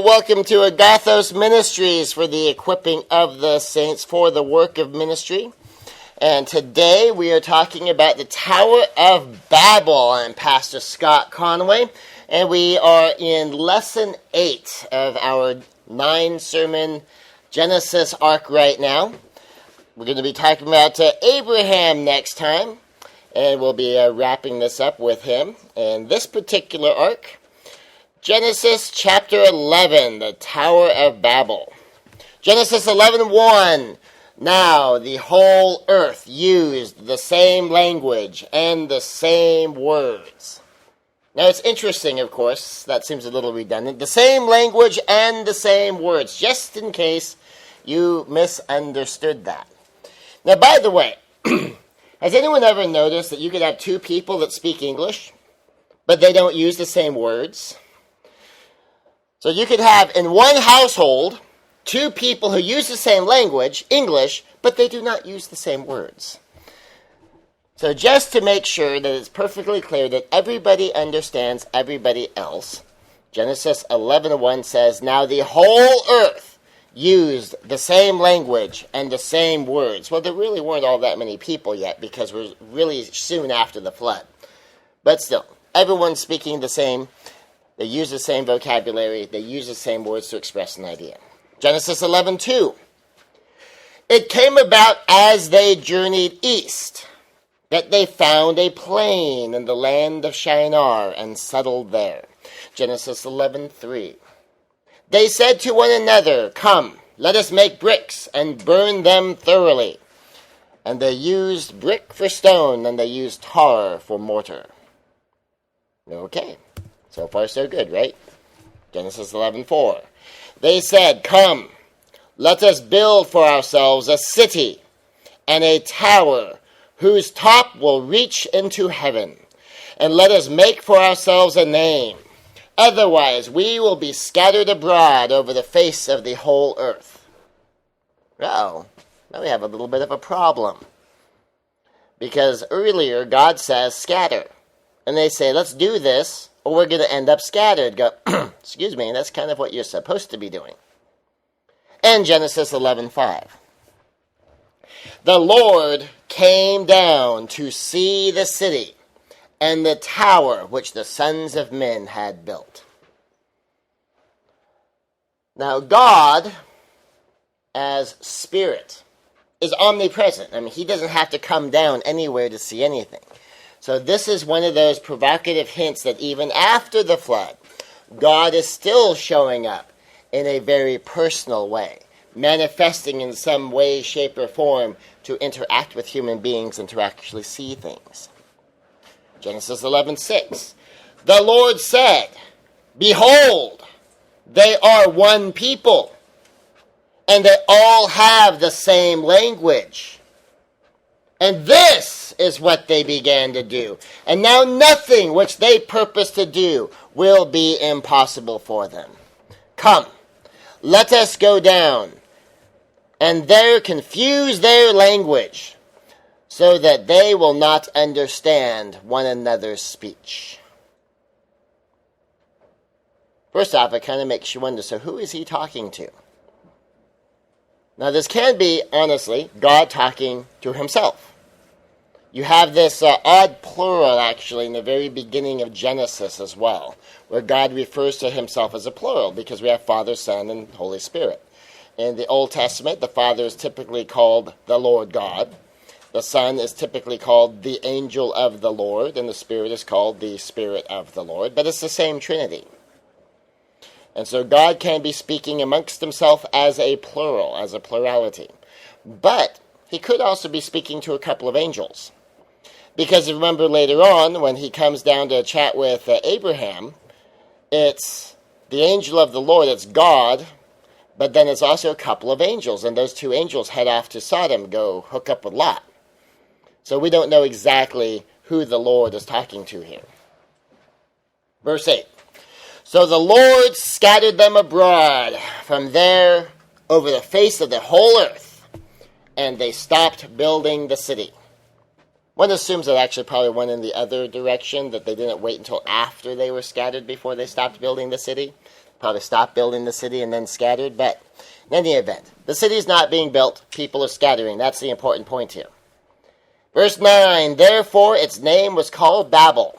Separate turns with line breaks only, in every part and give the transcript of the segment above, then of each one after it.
Welcome to Agathos Ministries for the equipping of the saints for the work of ministry. And today we are talking about the Tower of Babel. I'm Pastor Scott Conway, and we are in Lesson 8 of our 9-sermon Genesis arc right now. We're going to be talking about Abraham next time, and we'll be wrapping this up with him. And this particular arc, Genesis chapter 11, the Tower of Babel. Genesis 11:1. Now the whole earth used the same language and the same words. Now it's interesting, of course, that seems a little redundant. The same language and the same words, just in case you misunderstood that. Now, by the way, has anyone ever noticed that you could have two people that speak English, but they don't use the same words? So you could have in one household two people who use the same language, English, but they do not use the same words. So just to make sure that it's perfectly clear that everybody understands everybody else, Genesis 11:1 says, now the whole earth used the same language and the same words. Well, there really weren't all that many people yet because we're really soon after the flood. But still, everyone's speaking the same. They use the same vocabulary. They use the same words to express an idea. Genesis 11:2. It came about as they journeyed east that they found a plain in the land of Shinar and settled there. Genesis 11:3. They said to one another, come, let us make bricks and burn them thoroughly. And they used brick for stone and they used tar for mortar. Okay. So far, so good, right? Genesis 11:4. They said, come, let us build for ourselves a city and a tower whose top will reach into heaven. And let us make for ourselves a name. Otherwise, we will be scattered abroad over the face of the whole earth. Uh-oh. Now we have a little bit of a problem. Because earlier, God says, scatter. And they say, let's do this, or we're going to end up scattered. Go, excuse me, that's kind of what you're supposed to be doing. And Genesis 11:5. The Lord came down to see the city and the tower which the sons of men had built. Now, God, as spirit, is omnipresent. I mean, he doesn't have to come down anywhere to see anything. So this is one of those provocative hints that even after the flood, God is still showing up in a very personal way, manifesting in some way, shape, or form to interact with human beings and to actually see things. Genesis 11:6. The Lord said, behold, they are one people, and they all have the same language. And this is what they began to do. And now nothing which they purpose to do will be impossible for them. Come, let us go down, and there confuse their language, so that they will not understand one another's speech. First off, it kind of makes you wonder, so who is he talking to? Now, this can be, honestly, God talking to himself. You have this odd plural, actually, in the very beginning of Genesis as well, where God refers to himself as a plural, because we have Father, Son, and Holy Spirit. In the Old Testament, the Father is typically called the Lord God. The Son is typically called the angel of the Lord, and the Spirit is called the Spirit of the Lord. But it's the same Trinity. And so God can be speaking amongst himself as a plural, as a plurality. But he could also be speaking to a couple of angels. Because remember later on, when he comes down to chat with Abraham, it's the angel of the Lord, it's God, but then it's also a couple of angels, and those two angels head off to Sodom, go hook up with Lot. So we don't know exactly who the Lord is talking to here. Verse 8. So the Lord scattered them abroad from there over the face of the whole earth, and they stopped building the city. One assumes that actually probably went in the other direction, that they didn't wait until after they were scattered before they stopped building the city. Probably stopped building the city and then scattered. But in any event, the city is not being built. People are scattering. That's the important point here. Verse 9, therefore its name was called Babel,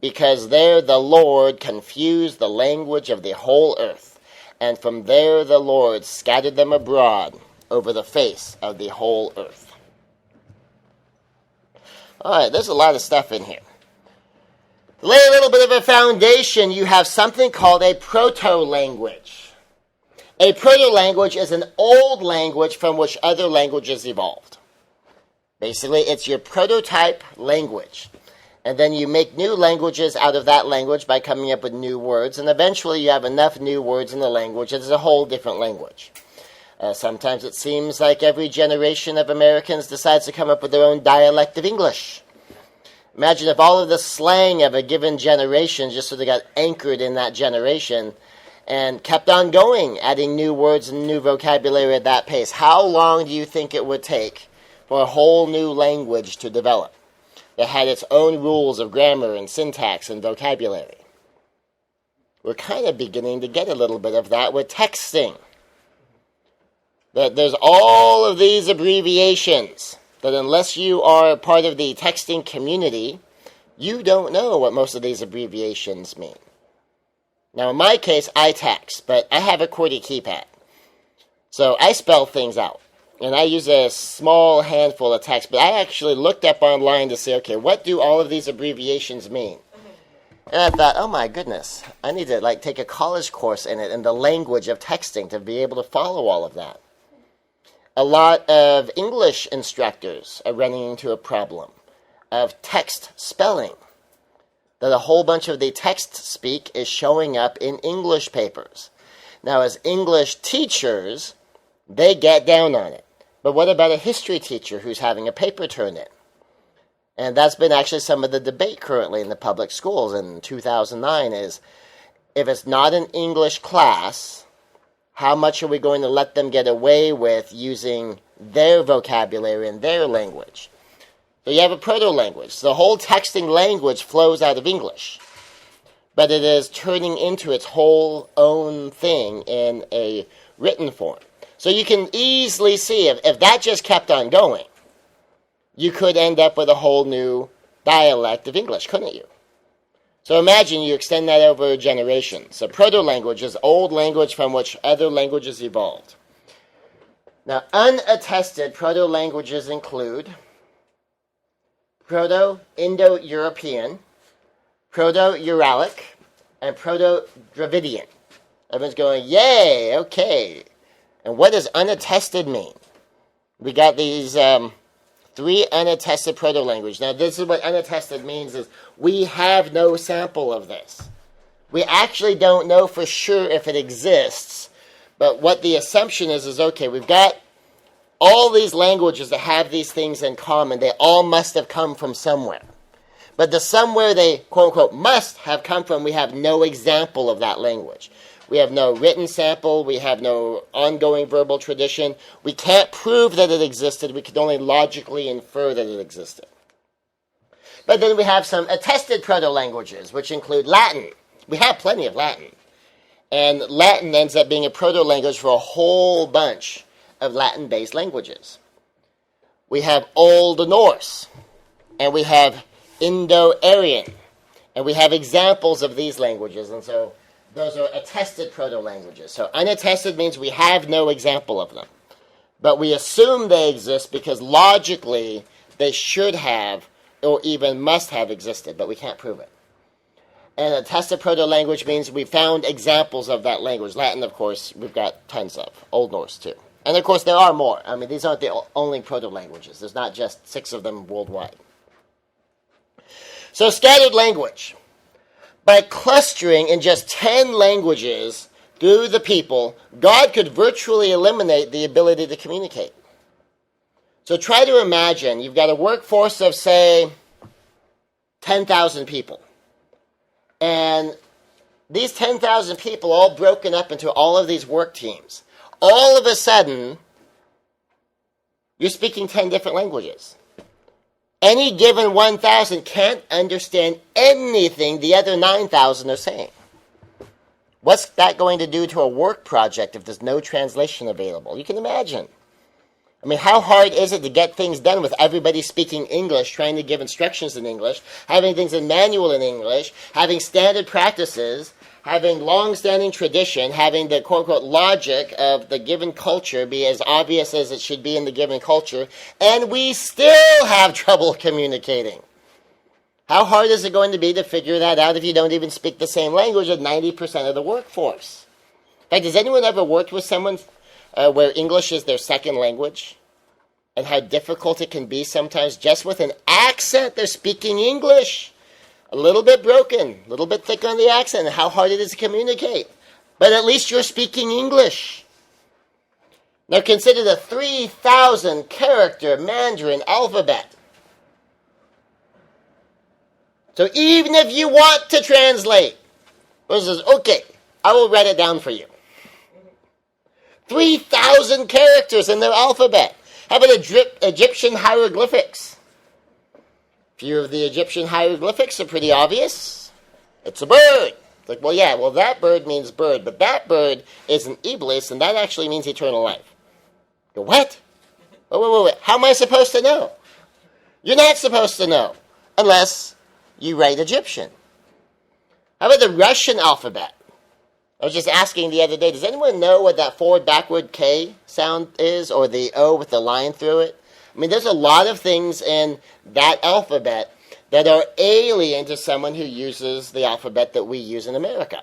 because there the Lord confused the language of the whole earth, and from there the Lord scattered them abroad over the face of the whole earth. All right, there's a lot of stuff in here. To lay a little bit of a foundation, you have something called a proto-language. A proto-language is an old language from which other languages evolved. Basically, it's your prototype language. And then you make new languages out of that language by coming up with new words. And eventually you have enough new words in the language that it's a whole different language. Sometimes it seems like every generation of Americans decides to come up with their own dialect of English. Imagine if all of the slang of a given generation just sort of got anchored in that generation and kept on going, adding new words and new vocabulary at that pace. How long do you think it would take for a whole new language to develop that had its own rules of grammar and syntax and vocabulary? We're kind of beginning to get a little bit of that with texting. That there's all of these abbreviations that unless you are part of the texting community, you don't know what most of these abbreviations mean. Now, in my case, I text, but I have a QWERTY keypad. So I spell things out. And I use a small handful of text, but I actually looked up online to say, okay, what do all of these abbreviations mean? And I thought, oh my goodness, I need to take a college course in it, in the language of texting, to be able to follow all of that. A lot of English instructors are running into a problem of text spelling. That a whole bunch of the text speak is showing up in English papers. Now, as English teachers, they get down on it. But what about a history teacher who's having a paper turn in? And that's been actually some of the debate currently in the public schools in 2009 is, if it's not an English class, how much are we going to let them get away with using their vocabulary and their language? So you have a proto-language. The whole texting language flows out of English, but it is turning into its whole own thing in a written form. So you can easily see if that just kept on going, you could end up with a whole new dialect of English, couldn't you? So imagine you extend that over a generation. So proto-language is old language from which other languages evolved. Now, unattested proto-languages include Proto-Indo-European, Proto-Uralic, and Proto-Dravidian. Everyone's going, yay, okay. And what does unattested mean? We got these three unattested proto-languages. Now, this is what unattested means is we have no sample of this. We actually don't know for sure if it exists, but what the assumption is okay, we've got all these languages that have these things in common. They all must have come from somewhere. But the somewhere they, quote-unquote, must have come from, we have no example of that language. We have no written sample. We have no ongoing verbal tradition. We can't prove that it existed. We can only logically infer that it existed. But then we have some attested proto-languages, which include Latin. We have plenty of Latin. And Latin ends up being a proto-language for a whole bunch of Latin-based languages. We have Old Norse, and we have Indo-Aryan, and we have examples of these languages, and so those are attested proto-languages. So unattested means we have no example of them, but we assume they exist because logically they should have or even must have existed, but we can't prove it. And attested proto-language means we found examples of that language. Latin, of course, we've got tons of. Old Norse, too. And, of course, there are more. I mean, these aren't the only proto-languages. There's not just 6 of them worldwide. So, scattered language. By clustering in just 10 languages through the people, God could virtually eliminate the ability to communicate. So, try to imagine you've got a workforce of, say, 10,000 people. And these 10,000 people all broken up into all of these work teams. All of a sudden, you're speaking 10 different languages. Any given 1,000 can't understand anything the other 9,000 are saying. What's that going to do to a work project if there's no translation available? You can imagine. I mean, how hard is it to get things done with everybody speaking English, trying to give instructions in English, having things in manual in English, having standard practices, having long-standing tradition, having the quote-unquote logic of the given culture be as obvious as it should be in the given culture, and we still have trouble communicating. How hard is it going to be to figure that out if you don't even speak the same language as 90% of the workforce? In fact, has anyone ever worked with someone where English is their second language? And how difficult it can be sometimes just with an accent. They're speaking English. A little bit broken, a little bit thick on the accent, and how hard it is to communicate. But at least you're speaking English. Now consider the 3,000 character Mandarin alphabet. So even if you want to translate, it says, okay, I will write it down for you. 3,000 characters in their alphabet. How about Egyptian hieroglyphics? A few of the Egyptian hieroglyphics are pretty obvious. It's a bird. It's like, well, that bird means bird, but that bird is an iblis, and that actually means eternal life. You go, what? Wait. How am I supposed to know? You're not supposed to know, unless you write Egyptian. How about the Russian alphabet? I was just asking the other day, does anyone know what that forward-backward K sound is, or the O with the line through it? I mean, there's a lot of things in that alphabet that are alien to someone who uses the alphabet that we use in America,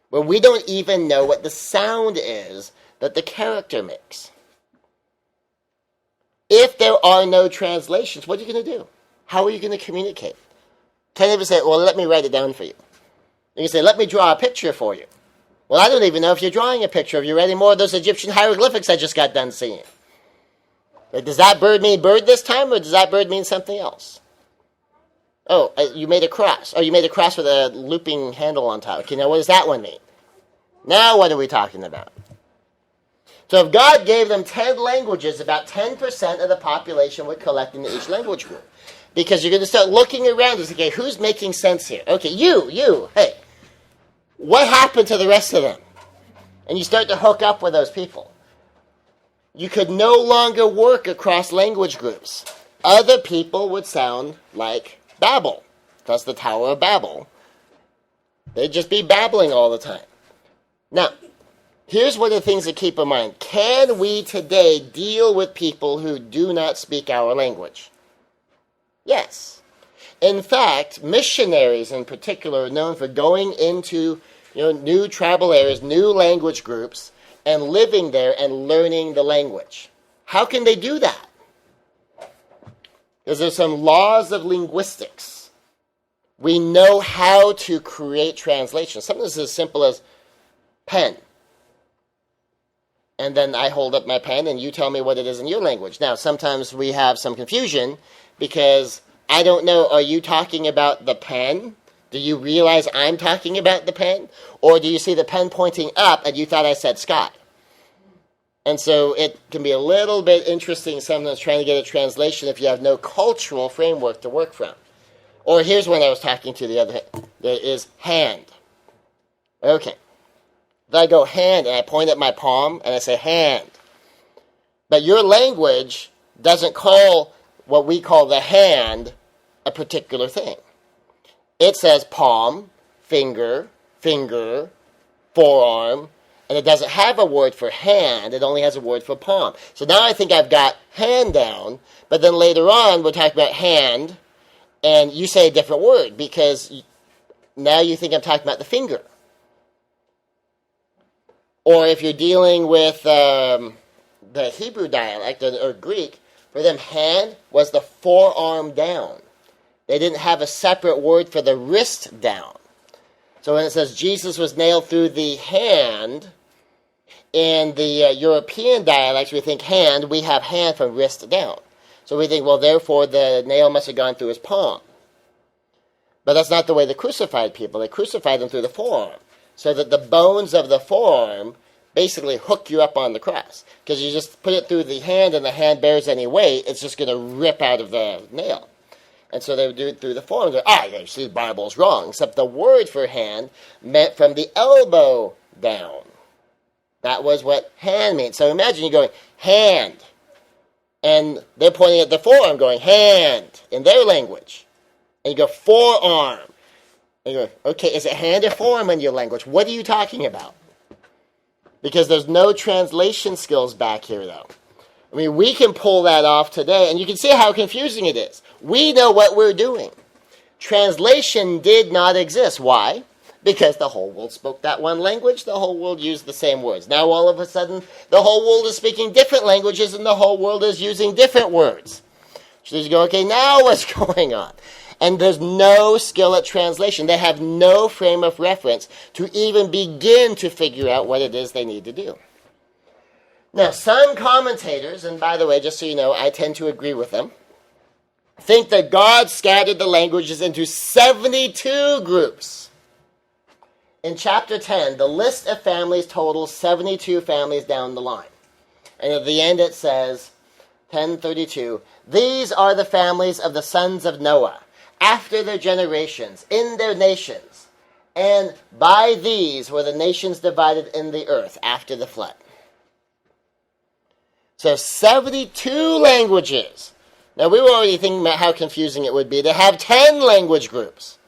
where we don't even know what the sound is that the character makes. If there are no translations, what are you going to do? How are you going to communicate? Can't even say, well, let me write it down for you. You can say, let me draw a picture for you. Well, I don't even know if you're drawing a picture, if you're writing more of those Egyptian hieroglyphics I just got done seeing. Like, does that bird mean bird this time, or does that bird mean something else? Oh, you made a cross. Oh, you made a cross with a looping handle on top. Okay, now what does that one mean? Now what are we talking about? So if God gave them 10 languages, about 10% of the population would collect into each language group. Because you're going to start looking around and say, okay, who's making sense here? Okay, you, hey, what happened to the rest of them? And you start to hook up with those people. You could no longer work across language groups. Other people would sound like Babel. That's the Tower of Babel. They'd just be babbling all the time. Now, here's one of the things to keep in mind. Can we today deal with people who do not speak our language? Yes. In fact, missionaries in particular are known for going into new tribal areas, new language groups, and living there and learning the language. How can they do that? Because there's some laws of linguistics. We know how to create translations. Something as simple as pen. And then I hold up my pen and you tell me what it is in your language. Now, sometimes we have some confusion because I don't know, are you talking about the pen? Do you realize I'm talking about the pen? Or do you see the pen pointing up and you thought I said sky? And so it can be a little bit interesting sometimes trying to get a translation if you have no cultural framework to work from. Or here's one I was talking to the other day. There is hand. Okay. Then I go hand and I point at my palm and I say hand. But your language doesn't call what we call the hand a particular thing. It says palm, finger, forearm, and it doesn't have a word for hand, it only has a word for palm. So now I think I've got hand down, but then later on we're talking about hand, and you say a different word, because now you think I'm talking about the finger. Or if you're dealing with the Hebrew dialect, or Greek, for them hand was the forearm down. They didn't have a separate word for the wrist down. So when it says Jesus was nailed through the hand, in the European dialects, we think hand, we have hand from wrist down. So we think, well, therefore, the nail must have gone through his palm. But that's not the way they crucified people. They crucified them through the forearm, so that the bones of the forearm basically hook you up on the cross. Because you just put it through the hand, and the hand bears any weight, it's just going to rip out of the nail. And so they would do it through the forms. You see, the Bible's wrong. Except the word for hand meant from the elbow down. That was what hand means. So imagine you going, hand. And they're pointing at the forearm going, hand, in their language. And you go, forearm. And you go, okay, is it hand or forearm in your language? What are you talking about? Because there's no translation skills back here, though. I mean, we can pull that off today, and you can see how confusing it is. We know what we're doing. Translation did not exist. Why? Because the whole world spoke that one language, the whole world used the same words. Now, all of a sudden, the whole world is speaking different languages, and the whole world is using different words. So you go, okay, now what's going on? And there's no skill at translation. They have no frame of reference to even begin to figure out what it is they need to do. Now, some commentators, and by the way, just so you know, I tend to agree with them, think that God scattered the languages into 72 groups. In chapter 10, the list of families totals 72 families down the line. And at the end it says, 10:32, these are the families of the sons of Noah, after their generations, in their nations. And by these were the nations divided in the earth after the flood. So 72 languages. Now, we were already thinking about how confusing it would be to have 10 language groups.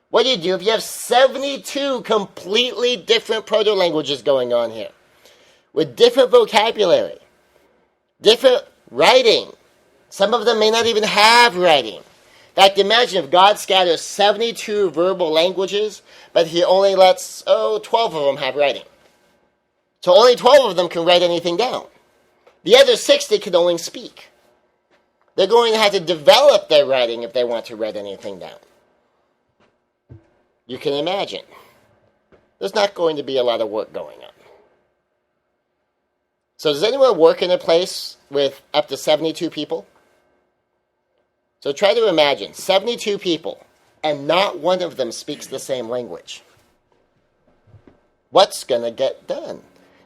What do you do if you have 72 completely different proto-languages going on here? With different vocabulary, different writing. Some of them may not even have writing. In fact, imagine if God scatters 72 verbal languages, but he only lets, 12 of them have writing. So only 12 of them can write anything down. The other 60 can only speak. They're going to have to develop their writing if they want to write anything down. You can imagine. There's not going to be a lot of work going on. So does anyone work in a place with up to 72 people? So try to imagine 72 people, and not one of them speaks the same language. What's going to get done?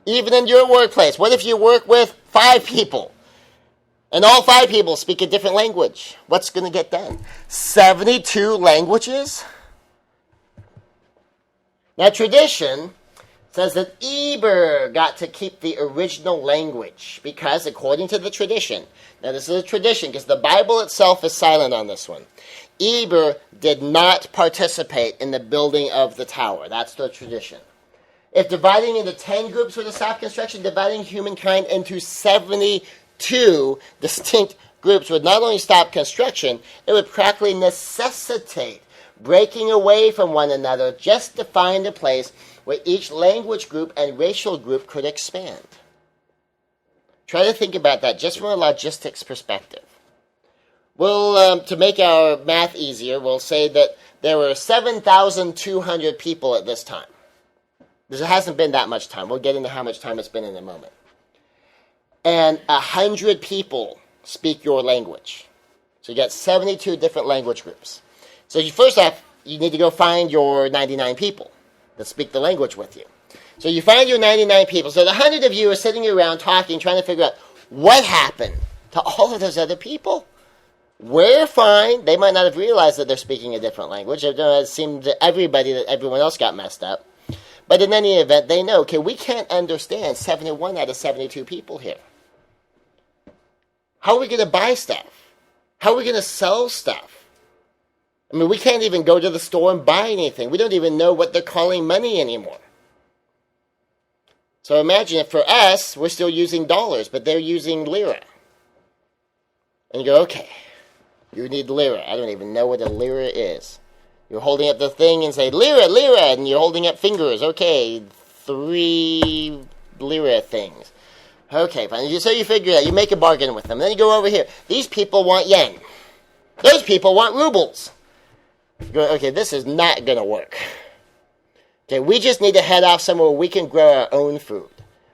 Even in your workplace, what if you work with 5 people, and all 5 people speak a different language? What's going to get done? 72 languages? Now, tradition says that Eber got to keep the original language because, according to the tradition, now this is a tradition because the Bible itself is silent on this one, Eber did not participate in the building of the tower. That's the tradition. If dividing into 10 groups were to stop construction, dividing humankind into 72 distinct groups would not only stop construction, it would practically necessitate breaking away from one another just to find a place where each language group and racial group could expand. Try to think about that just from a logistics perspective. We'll, to make our math easier, we'll say that there were 7,200 people at this time. Because it hasn't been that much time. We'll get into how much time it's been in a moment. And 100 people speak your language. So you got 72 different language groups. So first off, you need to go find your 99 people that speak the language with you. So you find your 99 people. So the 100 of you are sitting around talking, trying to figure out what happened to all of those other people. We're fine. They might not have realized that they're speaking a different language. It seemed to everybody that everyone else got messed up. But in any event, they know, okay, we can't understand 71 out of 72 people here. How are we going to buy stuff? How are we going to sell stuff? I mean, we can't even go to the store and buy anything. We don't even know what they're calling money anymore. So imagine if for us, we're still using dollars, but they're using lira. And you go, okay, you need lira. I don't even know what a lira is. You're holding up the thing and say, lira, lira, and you're holding up fingers. Okay, 3 lira things. Okay, fine. So you figure it out. You make a bargain with them. Then you go over here. These people want yen. Those people want rubles. You go, okay, this is not going to work. Okay, we just need to head off somewhere where we can grow our own food.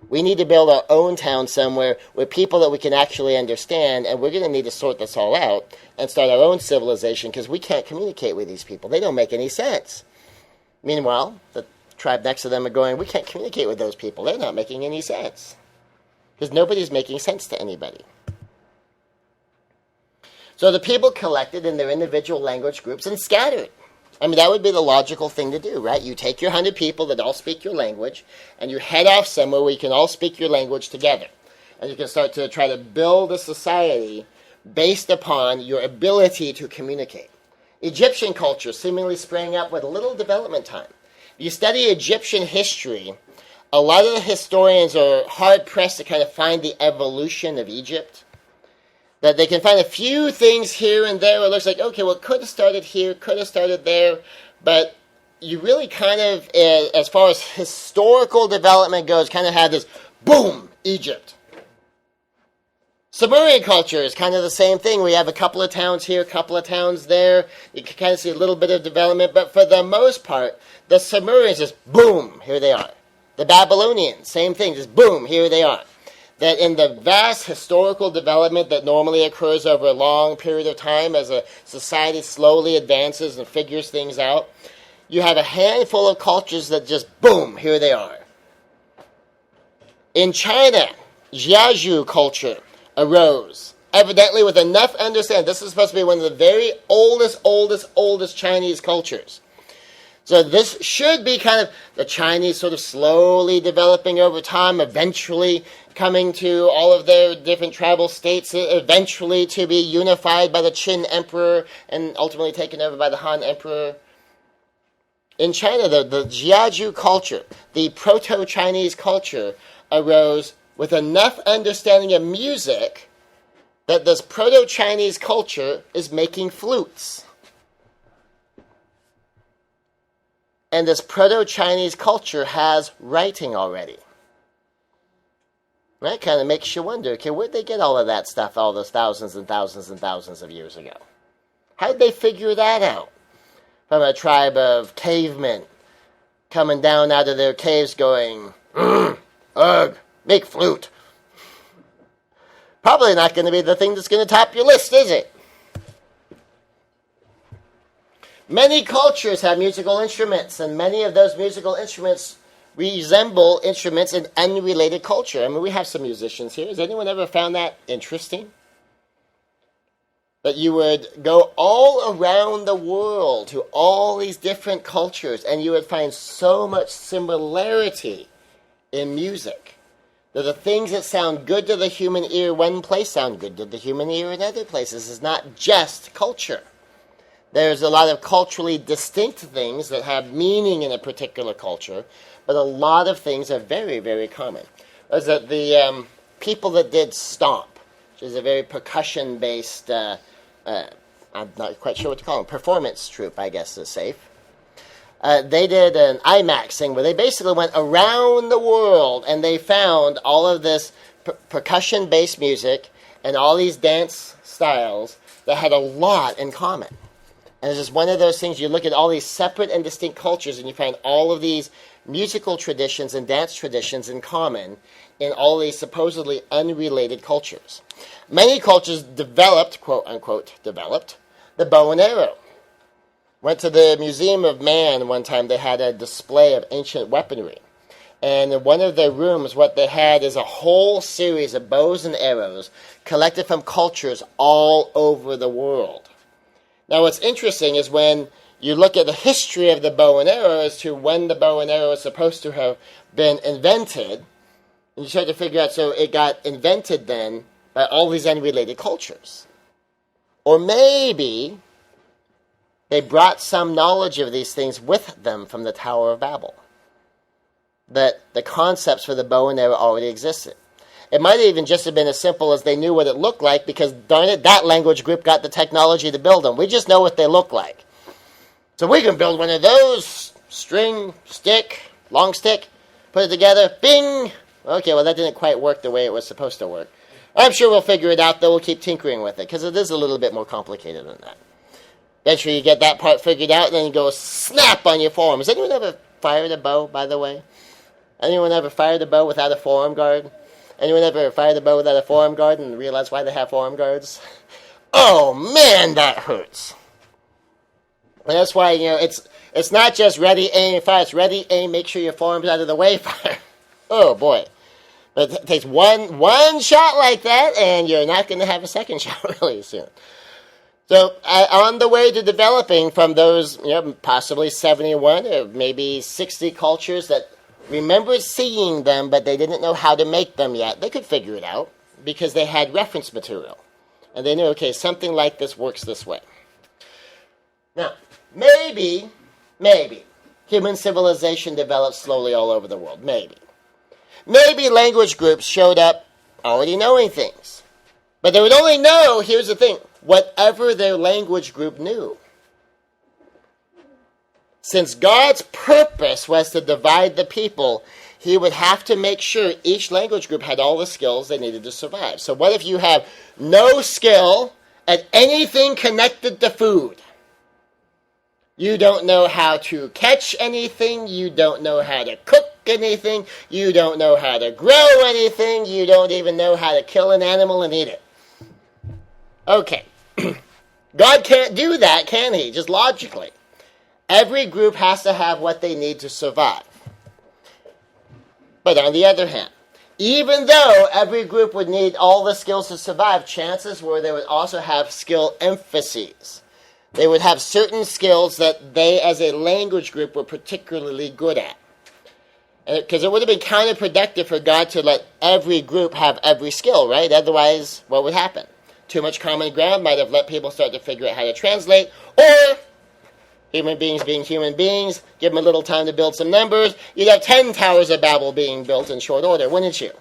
We need to build our own town somewhere with people that we can actually understand, and we're going to need to sort this all out and start our own civilization because we can't communicate with these people. They don't make any sense. Meanwhile, the tribe next to them are going, we can't communicate with those people. They're not making any sense because nobody's making sense to anybody. So the people collected in their individual language groups and scattered. I mean, that would be the logical thing to do, right? You take your 100 people that all speak your language, and you head off somewhere where you can all speak your language together. And you can start to try to build a society based upon your ability to communicate. Egyptian culture seemingly sprang up with little development time. If you study Egyptian history, a lot of the historians are hard-pressed to kind of find the evolution of Egypt. That they can find a few things here and there where it looks like, okay, well, it could have started here, could have started there, but you really kind of, as far as historical development goes, kind of have this, boom, Egypt. Sumerian culture is kind of the same thing. We have a couple of towns here, a couple of towns there. You can kind of see a little bit of development, but for the most part, the Sumerians just, boom, here they are. The Babylonians, same thing, just boom, here they are. That in the vast historical development that normally occurs over a long period of time as a society slowly advances and figures things out, you have a handful of cultures that just, boom, here they are. In China, Jiazhu culture arose, evidently with enough understanding. This is supposed to be one of the very oldest Chinese cultures. So this should be kind of the Chinese sort of slowly developing over time, eventually coming to all of their different tribal states, eventually to be unified by the Qin Emperor and ultimately taken over by the Han Emperor. In China, the Jiazhu culture, the proto-Chinese culture, arose with enough understanding of music that this proto-Chinese culture is making flutes. And this proto-Chinese culture has writing already. That kind of makes you wonder, okay, where'd they get all of that stuff all those thousands and thousands and thousands of years ago? How'd they figure that out? From a tribe of cavemen coming down out of their caves going, ugh, make flute. Probably not going to be the thing that's going to top your list, is it? Many cultures have musical instruments, and many of those musical instruments resemble instruments in unrelated culture. I mean, we have some musicians here. Has anyone ever found that interesting? That you would go all around the world to all these different cultures, and you would find so much similarity in music. That the things that sound good to the human ear one place sound good to the human ear in other places. It's not just culture. There's a lot of culturally distinct things that have meaning in a particular culture, but a lot of things are very, very common. There's the people that did Stomp, which is a very percussion-based, I'm not quite sure what to call them, performance troupe, I guess is safe. They did an IMAX thing where they basically went around the world and they found all of this percussion-based music and all these dance styles that had a lot in common. And it's just one of those things, you look at all these separate and distinct cultures and you find all of these musical traditions and dance traditions in common in all these supposedly unrelated cultures. Many cultures developed, quote unquote, developed the bow and arrow. Went to the Museum of Man one time, they had a display of ancient weaponry. And in one of their rooms, what they had is a whole series of bows and arrows collected from cultures all over the world. Now, what's interesting is when you look at the history of the bow and arrow as to when the bow and arrow is supposed to have been invented, and you start to figure out, so it got invented then by all these unrelated cultures. Or maybe they brought some knowledge of these things with them from the Tower of Babel. That the concepts for the bow and arrow already existed. It might even just have been as simple as they knew what it looked like because, darn it, that language group got the technology to build them. We just know what they look like. So we can build one of those, string, stick, long stick, put it together, bing! Okay, well, that didn't quite work the way it was supposed to work. I'm sure we'll figure it out, though. We'll keep tinkering with it because it is a little bit more complicated than that. Eventually you get that part figured out and then you go snap on your forearm. Has anyone ever fired a bow, by the way? Anyone ever fired a bow without a forearm guard? Anyone ever fired a bow without a forearm guard and realized why they have forearm guards? Oh, man, that hurts. And that's why, it's not just ready, aim, fire. It's ready, aim, make sure your forearm's out of the way, fire. Oh, boy. But it takes one shot like that, and you're not going to have a second shot really soon. So on the way to developing from those, possibly 71 or maybe 60 cultures that remembered seeing them, but they didn't know how to make them yet, they could figure it out because they had reference material. And they knew, okay, something like this works this way. Now, maybe, human civilization developed slowly all over the world. Maybe. Maybe language groups showed up already knowing things. But they would only know, here's the thing, whatever their language group knew. Since God's purpose was to divide the people, he would have to make sure each language group had all the skills they needed to survive. So what if you have no skill at anything connected to food? You don't know how to catch anything. You don't know how to cook anything. You don't know how to grow anything. You don't even know how to kill an animal and eat it. Okay. God can't do that, can he? Just logically. Every group has to have what they need to survive. But on the other hand, even though every group would need all the skills to survive, chances were they would also have skill emphases. They would have certain skills that they, as a language group, were particularly good at. Because it would have been counterproductive for God to let every group have every skill, right? Otherwise, what would happen? Too much common ground might have let people start to figure out how to translate, or human beings being human beings, give them a little time to build some numbers, you'd have 10 Towers of Babel being built in short order, wouldn't you?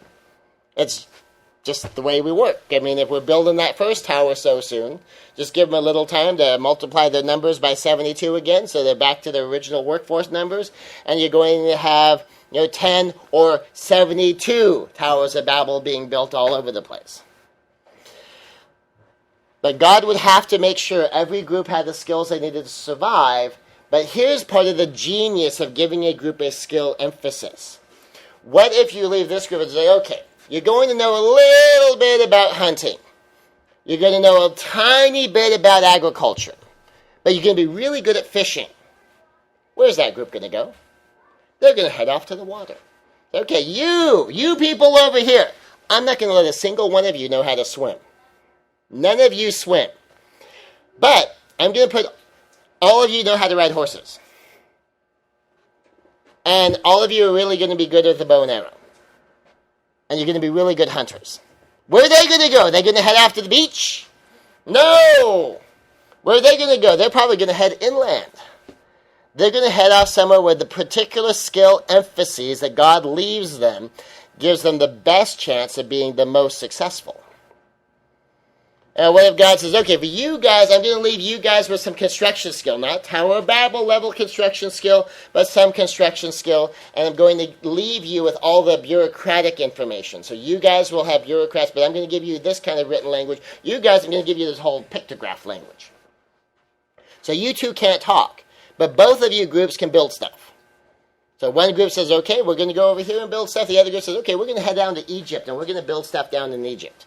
It's just the way we work. I mean, if we're building that first tower so soon, just give them a little time to multiply the numbers by 72 again, so they're back to the original workforce numbers, and you're going to have 10 or 72 Towers of Babel being built all over the place. But God would have to make sure every group had the skills they needed to survive. But here's part of the genius of giving a group a skill emphasis. What if you leave this group and say, okay, you're going to know a little bit about hunting. You're going to know a tiny bit about agriculture. But you're going to be really good at fishing. Where's that group going to go? They're going to head off to the water. Okay, you people over here, I'm not going to let a single one of you know how to swim. None of you swim. But I'm going to put all of you know how to ride horses. And all of you are really going to be good with the bow and arrow. And you're going to be really good hunters. Where are they going to go? Are they going to head off to the beach? No! Where are they going to go? They're probably going to head inland. They're going to head off somewhere where the particular skill emphases that God leaves them gives them the best chance of being the most successful. And what if God says, okay, for you guys, I'm going to leave you guys with some construction skill, not Tower of Babel level construction skill, but some construction skill, and I'm going to leave you with all the bureaucratic information. So you guys will have bureaucrats, but I'm going to give you this kind of written language. You guys, I'm going to give you this whole pictograph language. So you two can't talk, but both of you groups can build stuff. So one group says, okay, we're going to go over here and build stuff. The other group says, okay, we're going to head down to Egypt, and we're going to build stuff down in Egypt.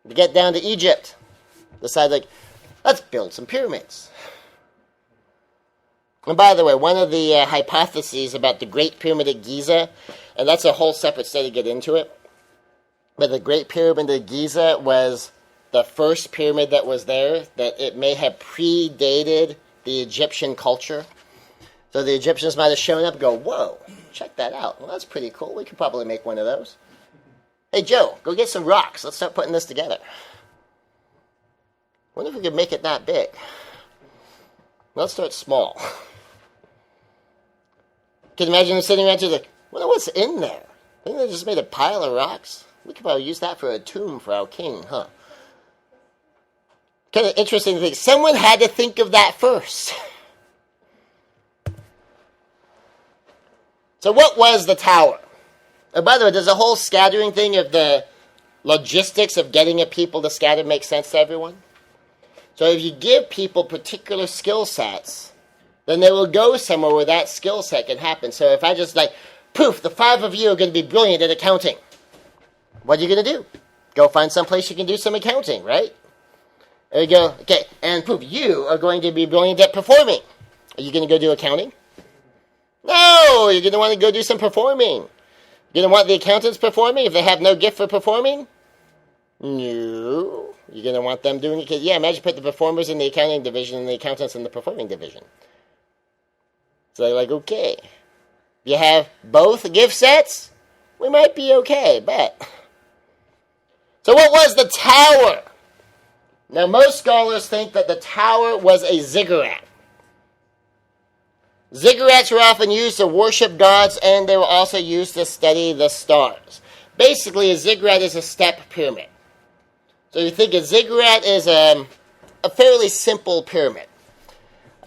To get down to Egypt, decide, let's build some pyramids. And by the way, one of the hypotheses about the Great Pyramid at Giza, and that's a whole separate study to get into it, but the Great Pyramid at Giza was the first pyramid that was there, that it may have predated the Egyptian culture. So the Egyptians might have shown up and go, whoa, check that out. Well, that's pretty cool. We could probably make one of those. Hey, Joe, go get some rocks. Let's start putting this together. Wonder if we could make it that big. Let's start small. Can you imagine them sitting around here wonder what's in there? I think they just made a pile of rocks. We could probably use that for a tomb for our king, huh? Kind of interesting to think. Someone had to think of that first. So what was the tower? Oh, by the way, does the whole scattering thing of the logistics of getting people to scatter make sense to everyone? So if you give people particular skill sets, then they will go somewhere where that skill set can happen. So if I just poof, the 5 of you are going to be brilliant at accounting. What are you going to do? Go find some place you can do some accounting, right? There you go. Okay, and poof, you are going to be brilliant at performing. Are you going to go do accounting? No, you're going to want to go do some performing. You're going to want the accountants performing if they have no gift for performing? No. You're going to want them doing it? Yeah, imagine put the performers in the accounting division and the accountants in the performing division. So they're like, okay. You have both gift sets? We might be okay, but... So what was the tower? Now, most scholars think that the tower was a ziggurat. Ziggurats were often used to worship gods, and they were also used to study the stars. Basically, a ziggurat is a step pyramid. So you think a ziggurat is a fairly simple pyramid.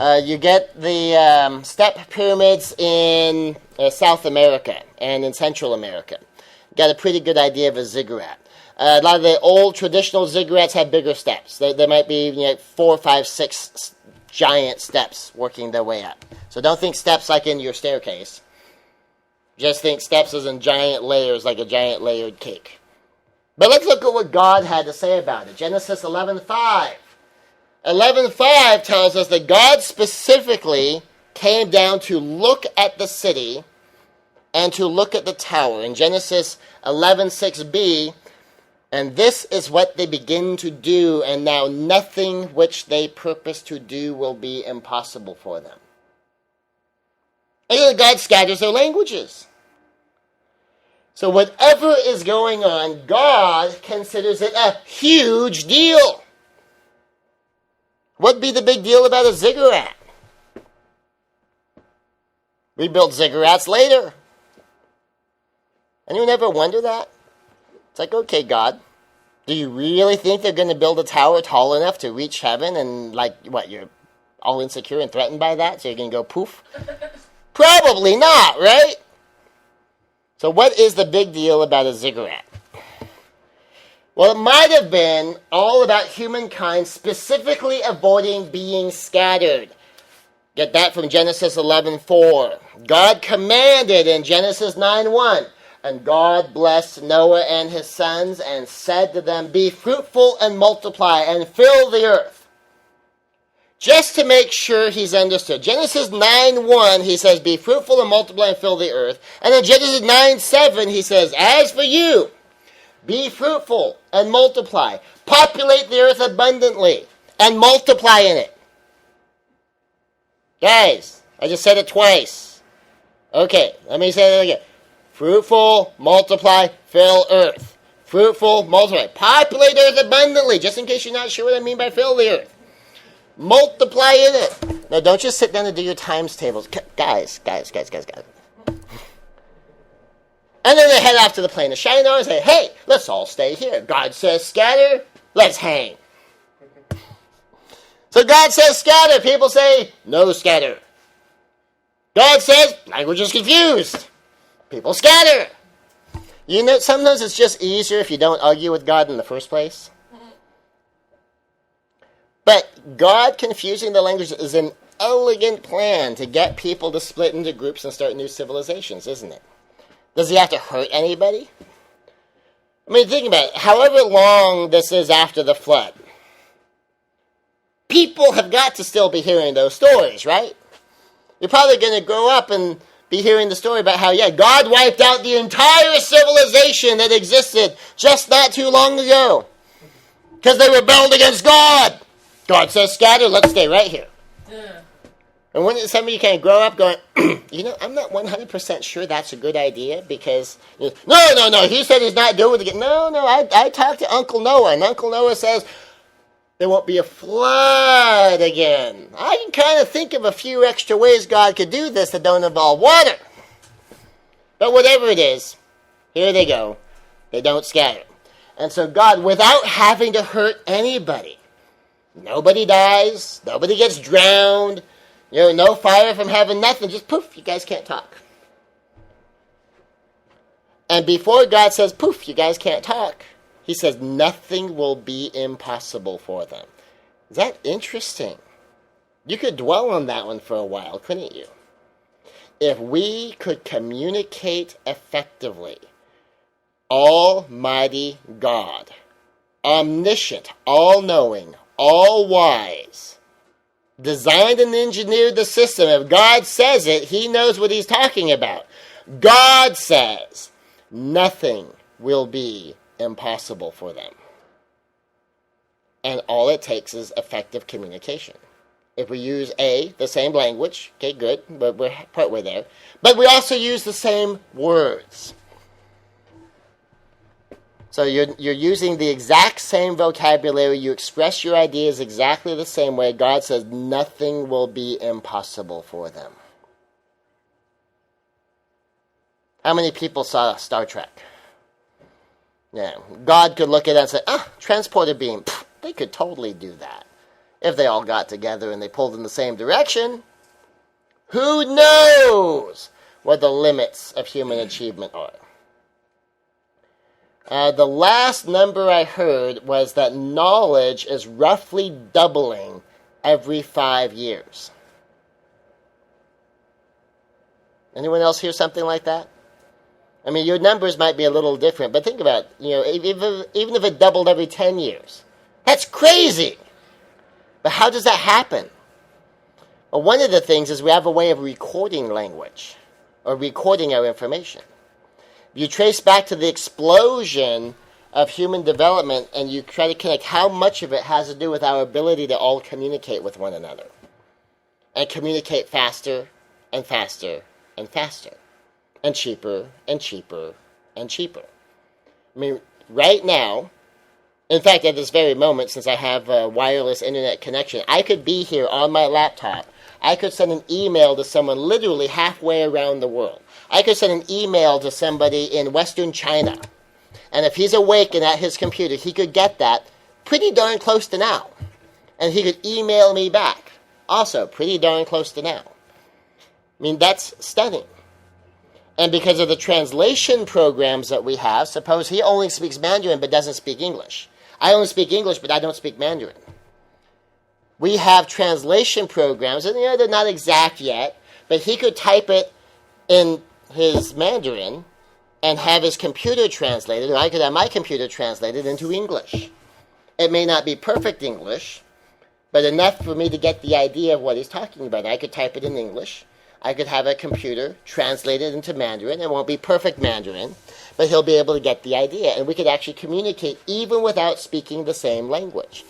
You get the step pyramids in South America and in Central America. Got a pretty good idea of a ziggurat. A lot of the old traditional ziggurats have bigger steps. There might be 4, 5, 6 giant steps working their way up. So don't think steps like in your staircase. Just think steps as in giant layers, like a giant layered cake. But let's look at what God had to say about it. Genesis 11:5. 11:5 tells us that God specifically came down to look at the city and to look at the tower. In Genesis 11:6b, and this is what they begin to do, and now nothing which they purpose to do will be impossible for them. And God scatters their languages. So whatever is going on, God considers it a huge deal. What'd be the big deal about a ziggurat? We built ziggurats later. Anyone ever wonder that? It's like, okay, God, do you really think they're going to build a tower tall enough to reach heaven and, you're all insecure and threatened by that, so you're going to go poof? Probably not, right? So what is the big deal about a ziggurat? Well, it might have been all about humankind specifically avoiding being scattered. Get that from Genesis 11:4. God commanded in Genesis 9:1, and God blessed Noah and his sons and said to them, be fruitful and multiply and fill the earth. Just to make sure he's understood. Genesis 9:1, he says, be fruitful and multiply and fill the earth. And in Genesis 9:7, he says, as for you, be fruitful and multiply. Populate the earth abundantly and multiply in it. Guys, I just said it twice. Okay, let me say that again. Fruitful, multiply, fill earth. Fruitful, multiply. Populate earth abundantly, just in case you're not sure what I mean by fill the earth. Multiply in it. Now, don't just sit down and do your times tables. Guys. And then they head off to the plain of Shinar and say, hey, let's all stay here. God says scatter, let's hang. So God says scatter. People say, no scatter. God says, language is confused. People scatter. You know, sometimes it's just easier if you don't argue with God in the first place. But God confusing the language is an elegant plan to get people to split into groups and start new civilizations, isn't it? Does he have to hurt anybody? I mean, think about it. However long this is after the flood, people have got to still be hearing those stories, right? You're probably going to grow up and be hearing the story about how, God wiped out the entire civilization that existed just not too long ago because they rebelled against God. God says scatter, let's stay right here. Yeah. And when some of you kind of grow up going, I'm not 100% sure that's a good idea because, no, he said he's not doing it again. No, I talked to Uncle Noah, and Uncle Noah says there won't be a flood again. I can kind of think of a few extra ways God could do this that don't involve water. But whatever it is, here they go. They don't scatter. And so God, without having to hurt anybody, nobody dies, nobody gets drowned, no fire from heaven, nothing, just poof, you guys can't talk. And before God says, poof, you guys can't talk, he says nothing will be impossible for them. Is that interesting? You could dwell on that one for a while, couldn't you? If we could communicate effectively, Almighty God, omniscient, all-knowing, all-wise, designed and engineered the system. If God says it, he knows what he's talking about. God says nothing will be impossible for them. And all it takes is effective communication. If we use the same language, okay, good, but we're partway there. But we also use the same words. So you're using the exact same vocabulary. You express your ideas exactly the same way. God says nothing will be impossible for them. How many people saw Star Trek? Yeah, God could look at it and say, transporter beam. Pfft, they could totally do that. If they all got together and they pulled in the same direction, who knows what the limits of human achievement are? The last number I heard was that knowledge is roughly doubling every 5 years. Anyone else hear something like that? I mean, your numbers might be a little different, but think about it, even if it doubled every 10 years. That's crazy! But how does that happen? Well, one of the things is we have a way of recording language, or recording our information. You trace back to the explosion of human development and you try to connect how much of it has to do with our ability to all communicate with one another. And communicate faster and faster and faster. And cheaper and cheaper and cheaper. I mean, right now, in fact, at this very moment, since I have a wireless internet connection, I could be here on my laptop. I could send an email to someone literally halfway around the world. I could send an email to somebody in Western China. And if he's awake and at his computer, he could get that pretty darn close to now. And he could email me back. Also, pretty darn close to now. I mean, that's stunning. And because of the translation programs that we have, suppose he only speaks Mandarin but doesn't speak English. I only speak English but I don't speak Mandarin. We have translation programs, and they're not exact yet, but he could type it in his Mandarin and have his computer translated, or I could have my computer translated into English. It may not be perfect English, but enough for me to get the idea of what he's talking about. I could type it in English. I could have a computer translate it into Mandarin. It won't be perfect Mandarin, but he'll be able to get the idea. And we could actually communicate even without speaking the same language.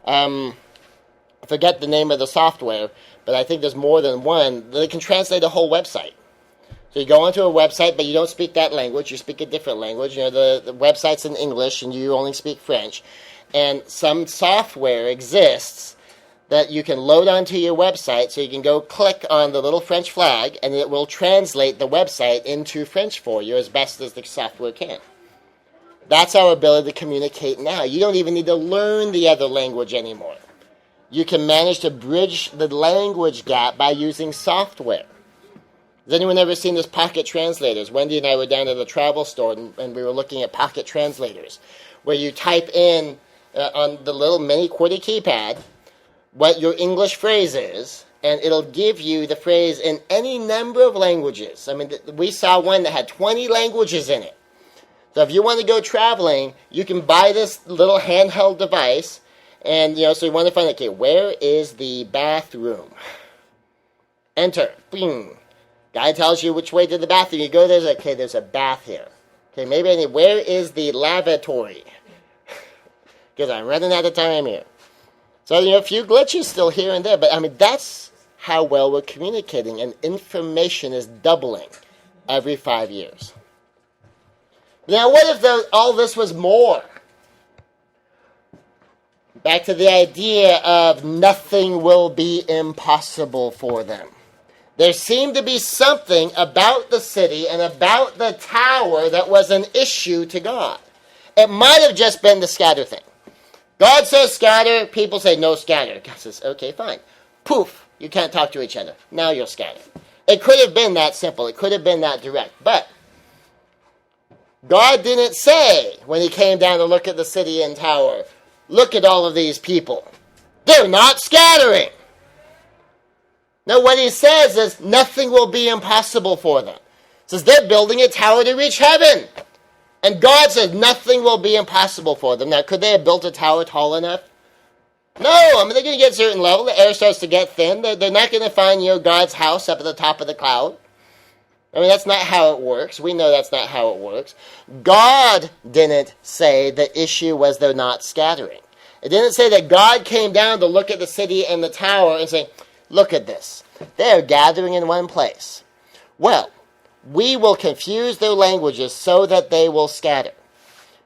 I forget the name of the software, but I think there's more than one that can translate a whole website. So you go onto a website, but you don't speak that language. You speak a different language. The website's in English, and you only speak French. And some software exists that you can load onto your website, so you can go click on the little French flag, and it will translate the website into French for you as best as the software can. That's our ability to communicate now. You don't even need to learn the other language anymore. You can manage to bridge the language gap by using software. Has anyone ever seen those pocket translators? Wendy and I were down at the travel store, and we were looking at pocket translators, where you type in on the little mini QWERTY keypad what your English phrase is, and it'll give you the phrase in any number of languages. I mean, we saw one that had 20 languages in it. So if you want to go traveling, you can buy this little handheld device, and, so you want to find, okay, where is the bathroom? Enter. Bing. Guy tells you which way to the bathroom. You go there, okay, there's a bath here. Okay, maybe I need, where is the lavatory? Because I'm running out of time here. So, a few glitches still here and there, but, that's how well we're communicating, and information is doubling every 5 years. Now, what if all this was more? Back to the idea of nothing will be impossible for them. There seemed to be something about the city and about the tower that was an issue to God. It might have just been the scatter thing. God says scatter, people say no scatter. God says, okay, fine. Poof, you can't talk to each other. Now you're scattered. It could have been that simple. It could have been that direct. But God didn't say, when he came down to look at the city and tower, look at all of these people. They're not scattering. No, what he says is nothing will be impossible for them. He says they're building a tower to reach heaven. And God says nothing will be impossible for them. Now, could they have built a tower tall enough? No, they're going to get a certain level. The air starts to get thin. They're not going to find, God's house up at the top of the cloud. That's not how it works. We know that's not how it works. God didn't say the issue was they're not scattering. It didn't say that God came down to look at the city and the tower and say, look at this. They are gathering in one place. Well, we will confuse their languages so that they will scatter.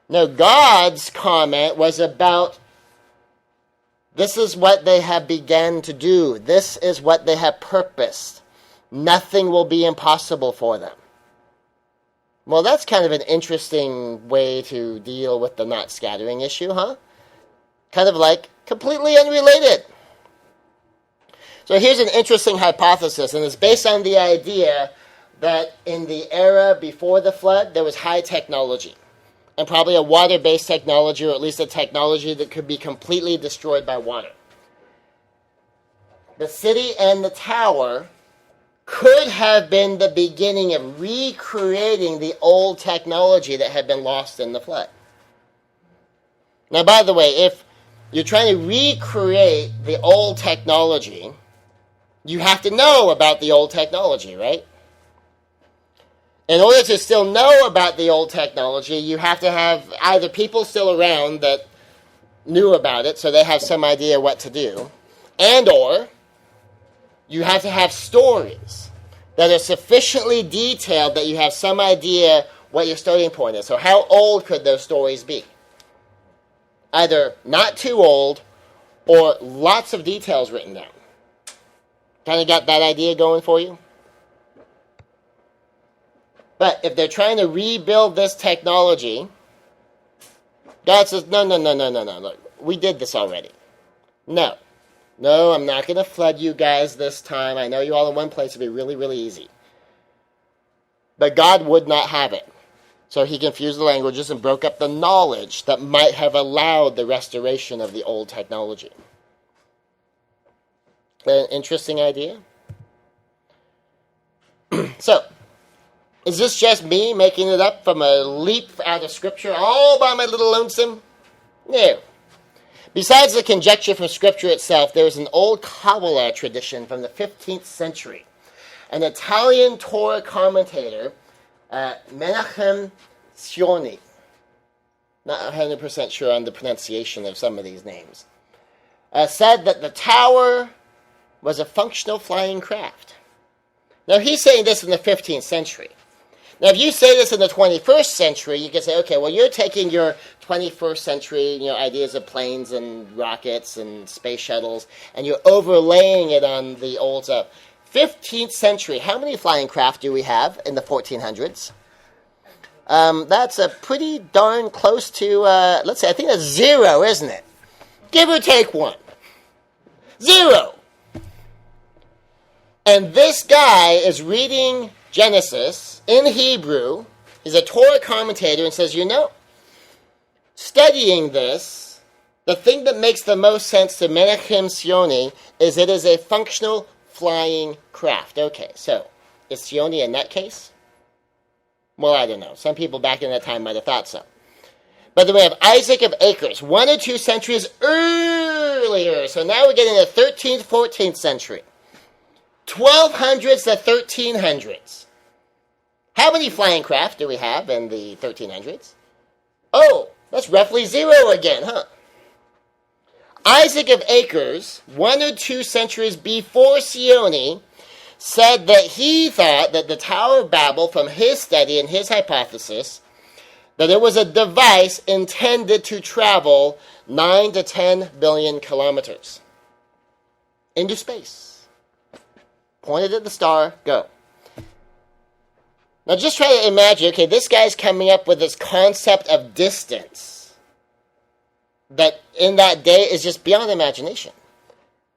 No, God's comment was about, this is what they have begun to do. This is what they have purposed. Nothing will be impossible for them. Well, that's kind of an interesting way to deal with the not scattering issue, huh? Kind of like completely unrelated. So here's an interesting hypothesis, and it's based on the idea that in the era before the flood, there was high technology, and probably a water-based technology, or at least a technology that could be completely destroyed by water. The city and the tower could have been the beginning of recreating the old technology that had been lost in the flood. Now, by the way, if you're trying to recreate the old technology, you have to know about the old technology, right? In order to still know about the old technology, you have to have either people still around that knew about it, so they have some idea what to do, and or you have to have stories that are sufficiently detailed that you have some idea what your starting point is. So how old could those stories be? Either not too old or lots of details written down. Kind of got that idea going for you? But if they're trying to rebuild this technology, God says, no, look, we did this already. No, I'm not going to flood you guys this time. I know you all in one place. It'll be really, really easy. But God would not have it. So he confused the languages and broke up the knowledge that might have allowed the restoration of the old technology. An interesting idea? So, is this just me making it up from a leap out of Scripture all by my little lonesome? No. Besides the conjecture from Scripture itself, there is an old Kabbalah tradition from the 15th century. An Italian Torah commentator, Menachem Sioni, not 100% sure on the pronunciation of some of these names, said that the tower was a functional flying craft. Now, he's saying this in the 15th century. Now, if you say this in the 21st century, you can say, okay, well, you're taking your 21st century, ideas of planes and rockets and space shuttles, and you're overlaying it on the old stuff. 15th century, how many flying craft do we have in the 1400s? That's a pretty darn close to, let's say, I think that's 0, isn't it? Give or take 1. 0. And this guy is reading Genesis in Hebrew. He's a Torah commentator and says, studying this, the thing that makes the most sense to Menachem Sioni is it is a functional flying craft. Okay, so is Sioni a nutcase? Well, I don't know. Some people back in that time might have thought so. By the way, of Isaac of Acres, 1 or 2 centuries earlier. So now we're getting the 13th, 14th century. 1200s to 1300s. How many flying craft do we have in the 1300s? Oh, that's roughly 0 again, huh? Isaac of Acres, 1 or 2 centuries before Sioni, said that he thought that the Tower of Babel, from his study and his hypothesis, that it was a device intended to travel 9 to 10 billion kilometers into space. Pointed at the star, go. Now just try to imagine, okay, this guy's coming up with this concept of distance that in that day is just beyond imagination.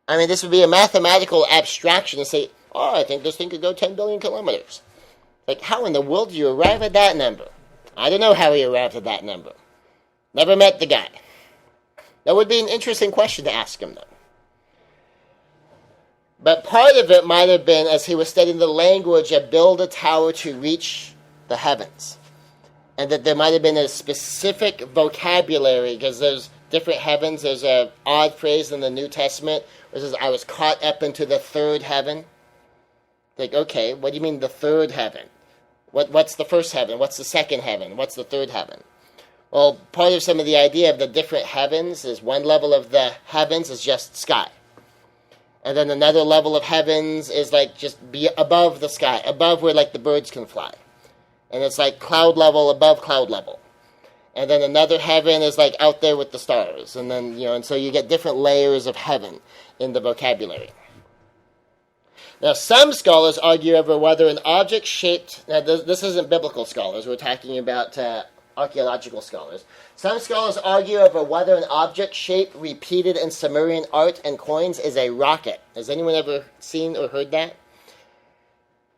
I mean, this would be a mathematical abstraction to say, oh, I think this thing could go 10 billion kilometers. Like, how in the world do you arrive at that number? I don't know how he arrived at that number. Never met the guy. That would be an interesting question to ask him, though. But part of it might have been as he was studying the language of build a tower to reach the heavens. And that there might have been a specific vocabulary, because there's different heavens. There's an odd phrase in the New Testament where it says, I was caught up into the third heaven. Like, okay, what do you mean the third heaven? What's the first heaven? What's the second heaven? What's the third heaven? Well, part of some of the idea of the different heavens is one level of the heavens is just sky. And then another level of heavens is like just be above the sky, above where like the birds can fly. And it's like cloud level above cloud level. And then another heaven is like out there with the stars. And then, and so you get different layers of heaven in the vocabulary. Now, some scholars argue over whether an object shaped, now this isn't biblical scholars, we're talking about archaeological scholars. Some scholars argue over whether an object shape repeated in Sumerian art and coins is a rocket. Has anyone ever seen or heard that?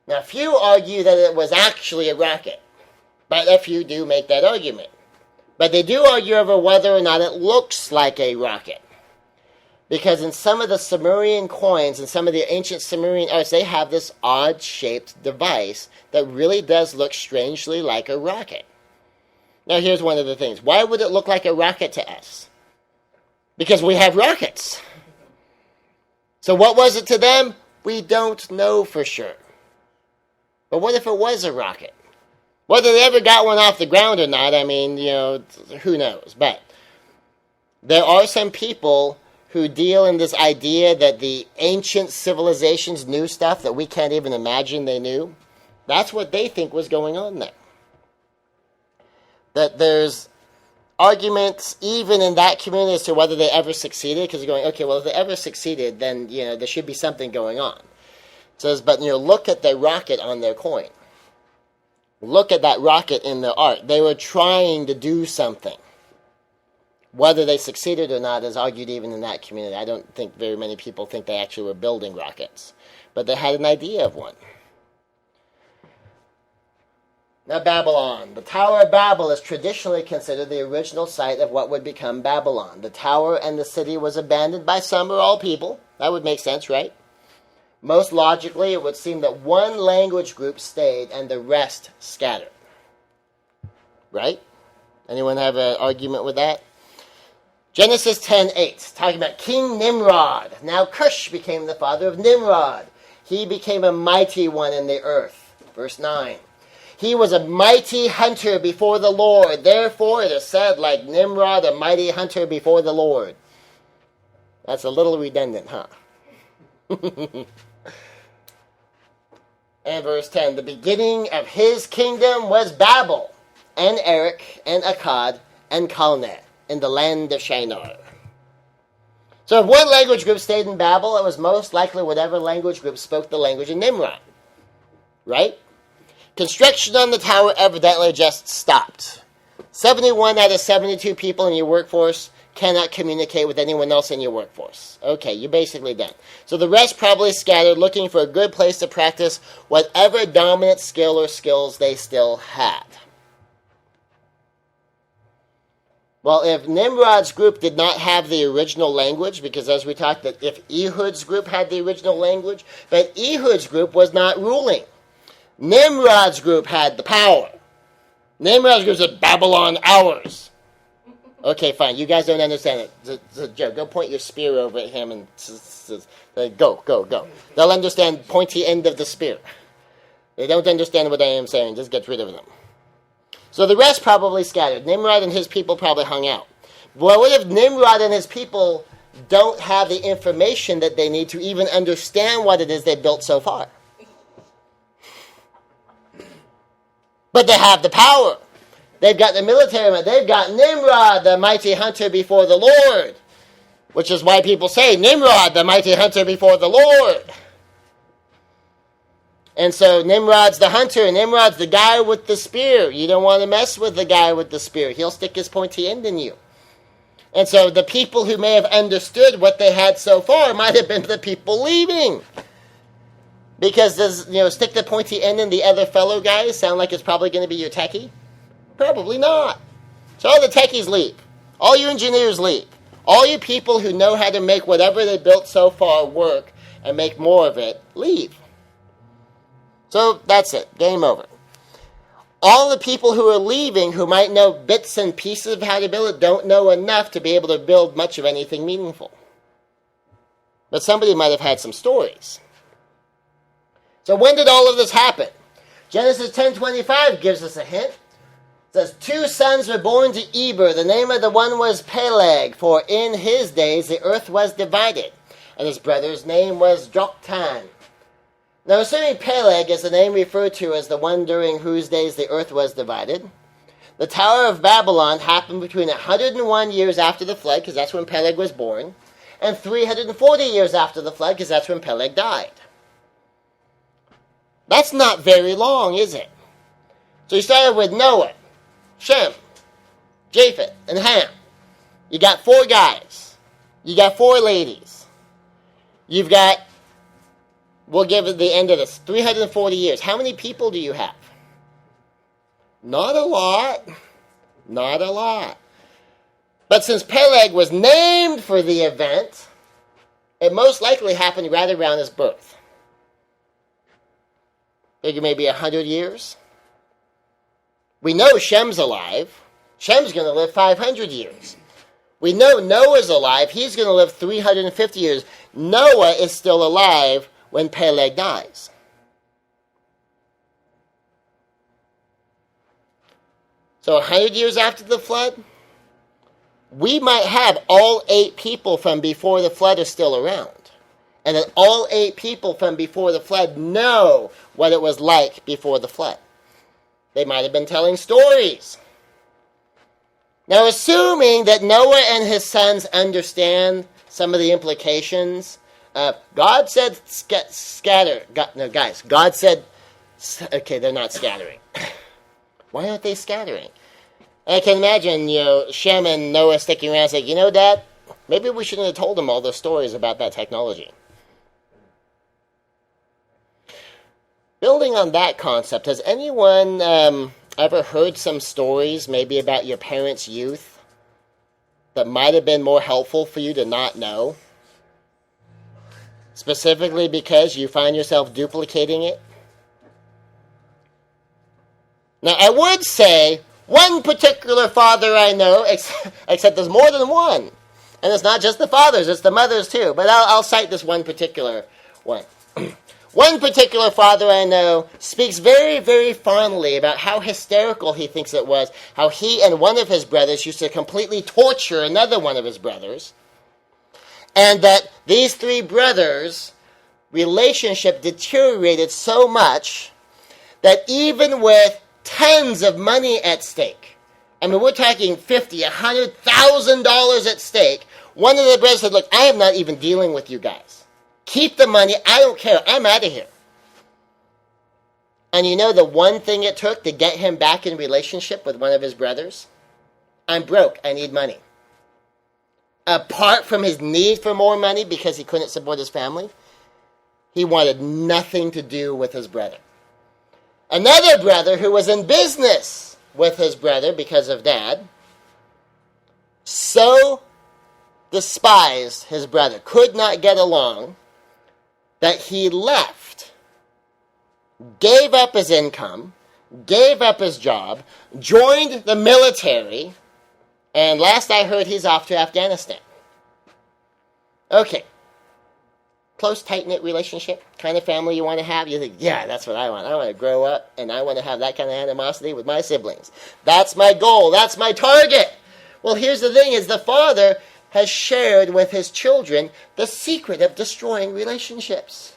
Now, few argue that it was actually a rocket, but a few do make that argument. But they do argue over whether or not it looks like a rocket. Because in some of the Sumerian coins and some of the ancient Sumerian arts, they have this odd-shaped device that really does look strangely like a rocket. Now, here's one of the things. Why would it look like a rocket to us? Because we have rockets. So what was it to them? We don't know for sure. But what if it was a rocket? Whether they ever got one off the ground or not, I mean, who knows? But there are some people who deal in this idea that the ancient civilizations knew stuff that we can't even imagine they knew. That's what they think was going on there. That there's arguments even in that community as to whether they ever succeeded, because you're going, okay, well, if they ever succeeded, then, there should be something going on. It says, but, look at the rocket on their coin. Look at that rocket in their art. They were trying to do something. Whether they succeeded or not is argued even in that community. I don't think very many people think they actually were building rockets. But they had an idea of one. Now, Babylon. The Tower of Babel is traditionally considered the original site of what would become Babylon. The tower and the city was abandoned by some or all people. That would make sense, right? Most logically, it would seem that one language group stayed and the rest scattered. Right? Anyone have an argument with that? Genesis 10:8, talking about King Nimrod. Now Cush became the father of Nimrod. He became a mighty one in the earth. Verse 9. He was a mighty hunter before the Lord. Therefore it is said, like Nimrod, a mighty hunter before the Lord. That's a little redundant, huh? And verse 10, the beginning of his kingdom was Babel, and Erech, and Akkad, and Calneh, in the land of Shinar. So if one language group stayed in Babel, it was most likely whatever language group spoke the language of Nimrod. Right? Construction on the tower evidently just stopped. 71 out of 72 people in your workforce cannot communicate with anyone else in your workforce. Okay, you're basically done. So the rest probably scattered looking for a good place to practice whatever dominant skill or skills they still had. Well, if Nimrod's group did not have the original language, because as we talked, that if Ehud's group had the original language, but Ehud's group was not ruling. Nimrod's group had the power. Nimrod's group said, Babylon ours. Okay, fine. You guys don't understand it. It's a joke. Go point your spear over at him and go. They'll understand pointy end of the spear. They don't understand what I am saying. Just get rid of them. So the rest probably scattered. Nimrod and his people probably hung out. Well, what if Nimrod and his people don't have the information that they need to even understand what it is they built so far? But they have the power. They've got the military. They've got Nimrod, the mighty hunter before the Lord. Which is why people say, Nimrod, the mighty hunter before the Lord. And so Nimrod's the hunter, and Nimrod's the guy with the spear. You don't want to mess with the guy with the spear. He'll stick his pointy end in you. And so the people who may have understood what they had so far might have been the people leaving. Because does, stick the pointy end in the other fellow guys sound like it's probably going to be your techie? Probably not. So all the techies leave. All you engineers leave. All you people who know how to make whatever they built so far work and make more of it, leave. So that's it. Game over. All the people who are leaving, who might know bits and pieces of how to build it, don't know enough to be able to build much of anything meaningful. But somebody might have had some stories. So when did all of this happen? Genesis 10:25 gives us a hint. It says, 2 sons were born to Eber. The name of the one was Peleg, for in his days the earth was divided. And his brother's name was Joktan. Now, assuming Peleg is the name referred to as the one during whose days the earth was divided, the Tower of Babylon happened between 101 years after the flood, because that's when Peleg was born, and 340 years after the flood, because that's when Peleg died. That's not very long, is it? So you started with Noah, Shem, Japheth, and Ham. You got 4 guys. You got 4 ladies. You've got, we'll give it the end of this, 340 years. How many people do you have? Not a lot. Not a lot. But since Peleg was named for the event, it most likely happened right around his birth. Figure maybe 100 years. We know Shem's alive. Shem's going to live 500 years. We know Noah's alive. He's going to live 350 years. Noah is still alive when Peleg dies. So 100 years after the flood, we might have all 8 people from before the flood are still around. And that all 8 people from before the flood know what it was like before the flood. They might have been telling stories. Now, assuming that Noah and his sons understand some of the implications, God said scatter. God said, okay, they're not scattering. Why aren't they scattering? I can imagine, Shem and Noah sticking around and saying, Dad, maybe we shouldn't have told them all those stories about that technology. Building on that concept, has anyone ever heard some stories, maybe about your parents' youth, that might have been more helpful for you to not know? Specifically because you find yourself duplicating it? Now, I would say one particular father I know, except there's more than one. And it's not just the fathers, it's the mothers too. But I'll cite this one particular one. One particular father I know speaks very, very fondly about how hysterical he thinks it was, how he and one of his brothers used to completely torture another one of his brothers, and that these 3 brothers' relationship deteriorated so much that even with tons of money at stake, I mean, we're talking $50,000, $100,000 at stake, one of the brothers said, look, I am not even dealing with you guys. Keep the money. I don't care. I'm out of here. And the one thing it took to get him back in relationship with one of his brothers? I'm broke. I need money. Apart from his need for more money because he couldn't support his family, he wanted nothing to do with his brother. Another brother who was in business with his brother because of Dad, so despised his brother, could not get along, that he left, gave up his income, gave up his job, joined the military, and last I heard he's off to Afghanistan. Okay. Close, tight-knit relationship, kind of family you want to have. You think, yeah, that's what I want. I want to grow up, and I want to have that kind of animosity with my siblings. That's my goal. That's my target. Well, here's the thing, is the father has shared with his children the secret of destroying relationships.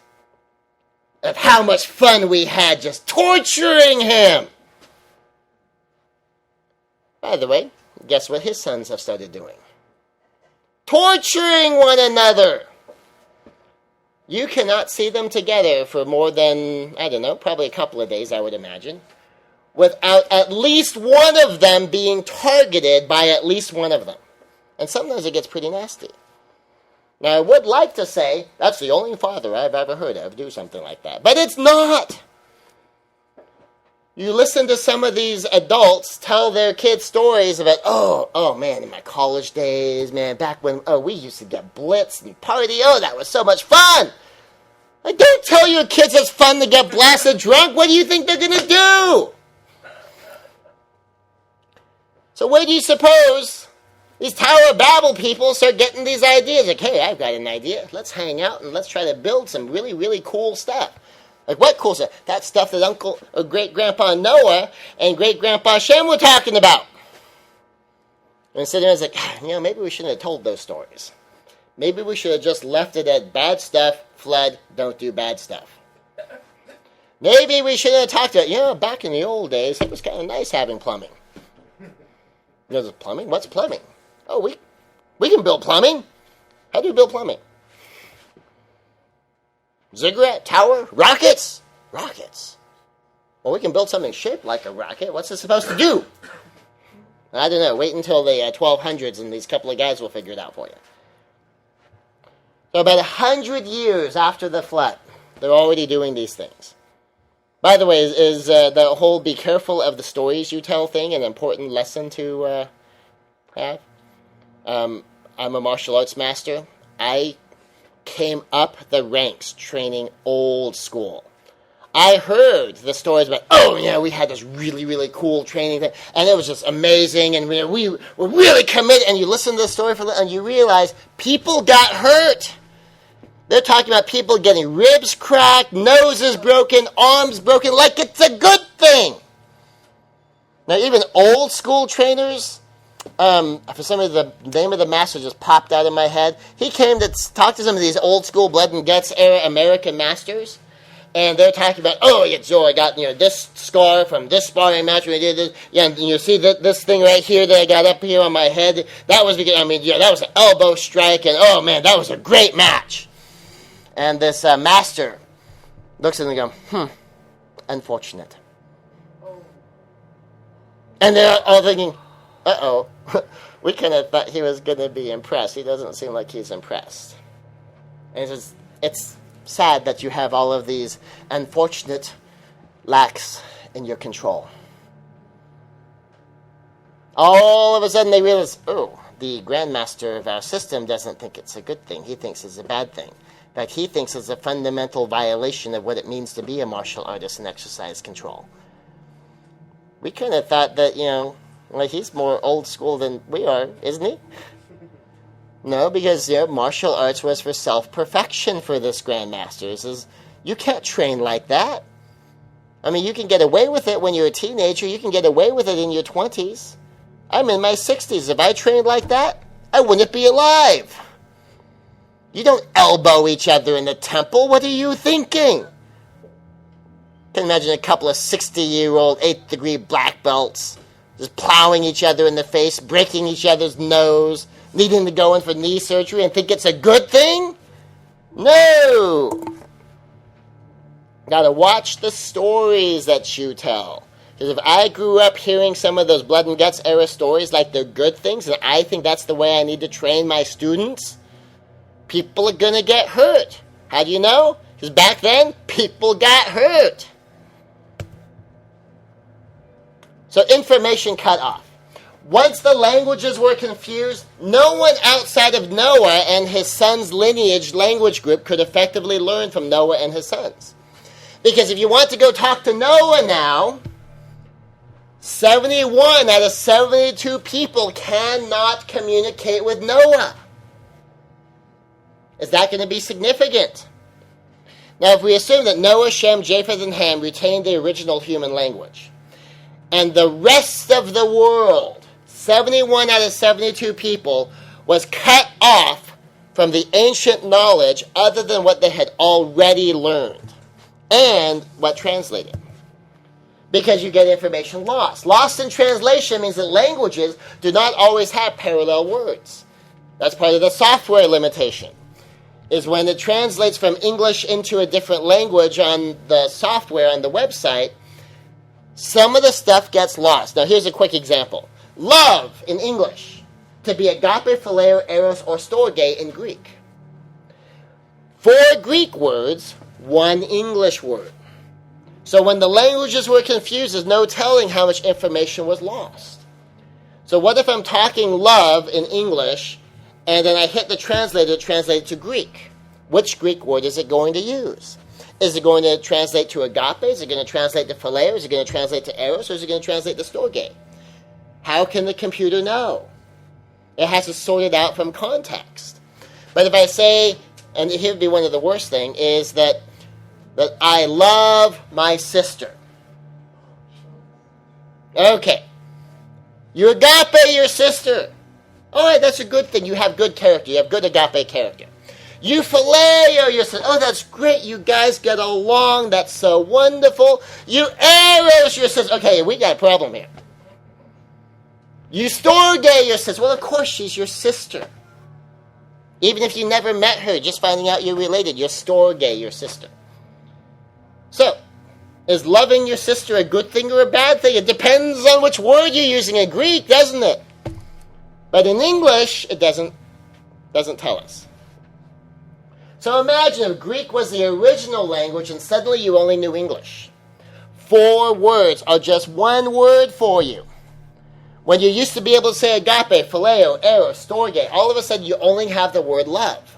Of how much fun we had just torturing him. By the way, guess what his sons have started doing? Torturing one another. You cannot see them together for more than, probably a couple of days, I would imagine, without at least one of them being targeted by at least one of them. And sometimes it gets pretty nasty. Now, I would like to say that's the only father I've ever heard of do something like that. But it's not. You listen to some of these adults tell their kids stories about, oh man, in my college days, man, back when, we used to get blitzed and party. Oh, that was so much fun. Like, don't tell your kids it's fun to get blasted drunk. What do you think they're going to do? So where do you suppose these Tower of Babel people start getting these ideas? Like, hey, I've got an idea. Let's hang out and let's try to build some really, really cool stuff. Like, what cool stuff? That stuff that Uncle or Great-Grandpa Noah and Great-Grandpa Shem were talking about. And so there's like, maybe we shouldn't have told those stories. Maybe we should have just left it at bad stuff, flood, don't do bad stuff. Maybe we should have talked about, back in the old days, it was kind of nice having plumbing. Plumbing? What's plumbing? Oh, we can build plumbing. How do you build plumbing? Ziggurat? Tower? Rockets? Rockets. Well, we can build something shaped like a rocket. What's it supposed to do? I don't know. Wait until the 1200s and these couple of guys will figure it out for you. So about 100 years after the flood, they're already doing these things. By the way, is the whole be careful of the stories you tell thing an important lesson to have? I'm a martial arts master. I came up the ranks training old school. I heard the stories about, we had this really, really cool training thing, and it was just amazing, and we were really committed, and you listen to the story and you realize people got hurt. They're talking about people getting ribs cracked, noses broken, arms broken, like it's a good thing. Now, even old school trainers, for some reason the name of the master just popped out of my head. He came to talk to some of these old school blood and guts era American masters, and they're talking about, Joe, I got this scar from this sparring match when I did this. Yeah, and you see this thing right here that I got up here on my head. That was because that was an elbow strike, and that was a great match. And this master looks at them and goes, unfortunate. And they're all thinking, we kind of thought he was going to be impressed. He doesn't seem like he's impressed. And he says, it's sad that you have all of these unfortunate lacks in your control. All of a sudden they realize, the grandmaster of our system doesn't think it's a good thing. He thinks it's a bad thing. In fact, he thinks it's a fundamental violation of what it means to be a martial artist and exercise control. We kind of thought that, he's more old school than we are, isn't he? No, because martial arts was for self-perfection for this grandmaster. You can't train like that. You can get away with it when you're a teenager. You can get away with it in your 20s. I'm in my 60s. If I trained like that, I wouldn't be alive. You don't elbow each other in the temple. What are you thinking? Can imagine a couple of 60-year-old 8th degree black belts just plowing each other in the face, breaking each other's nose, needing to go in for knee surgery and think it's a good thing? No! Gotta watch the stories that you tell. Because if I grew up hearing some of those blood and guts era stories like they're good things, and I think that's the way I need to train my students, people are gonna get hurt. How do you know? Because back then, people got hurt. So information cut off. Once the languages were confused, no one outside of Noah and his son's lineage language group could effectively learn from Noah and his sons. Because if you want to go talk to Noah now, 71 out of 72 people cannot communicate with Noah. Is that going to be significant? Now, if we assume that Noah, Shem, Japheth, and Ham retained the original human language, and the rest of the world, 71 out of 72 people, was cut off from the ancient knowledge other than what they had already learned and what translated. Because you get information lost. Lost in translation means that languages do not always have parallel words. That's part of the software limitation, is when it translates from English into a different language on the software on the website, some of the stuff gets lost. Now, here's a quick example. Love in English, to be agape, phileo, eros, or storge in Greek. 4 Greek words, 1 English word. So when the languages were confused, there's no telling how much information was lost. So what if I'm talking love in English, and then I hit the translator to translate it to Greek? Which Greek word is it going to use? Is it going to translate to agape? Is it going to translate to phileo? Is it going to translate to eros? Or is it going to translate to storge? How can the computer know? It has to sort it out from context. But if I say, and here would be one of the worst things, is that That I love my sister. Okay. You agape your sister. All right, that's a good thing. You have good character. You have good agape character. You phileo your sister. Oh, that's great. You guys get along. That's so wonderful. You eros your sister. Okay, we got a problem here. You storge your sister. Well, of course, she's your sister. Even if you never met her, just finding out you're related, you're storge your sister. So, is loving your sister a good thing or a bad thing? It depends on which word you're using in Greek, doesn't it? But in English, it doesn't tell us. So imagine if Greek was the original language and suddenly you only knew English. 4 words are just one word for you. When you used to be able to say agape, phileo, eros, storge, all of a sudden you only have the word love.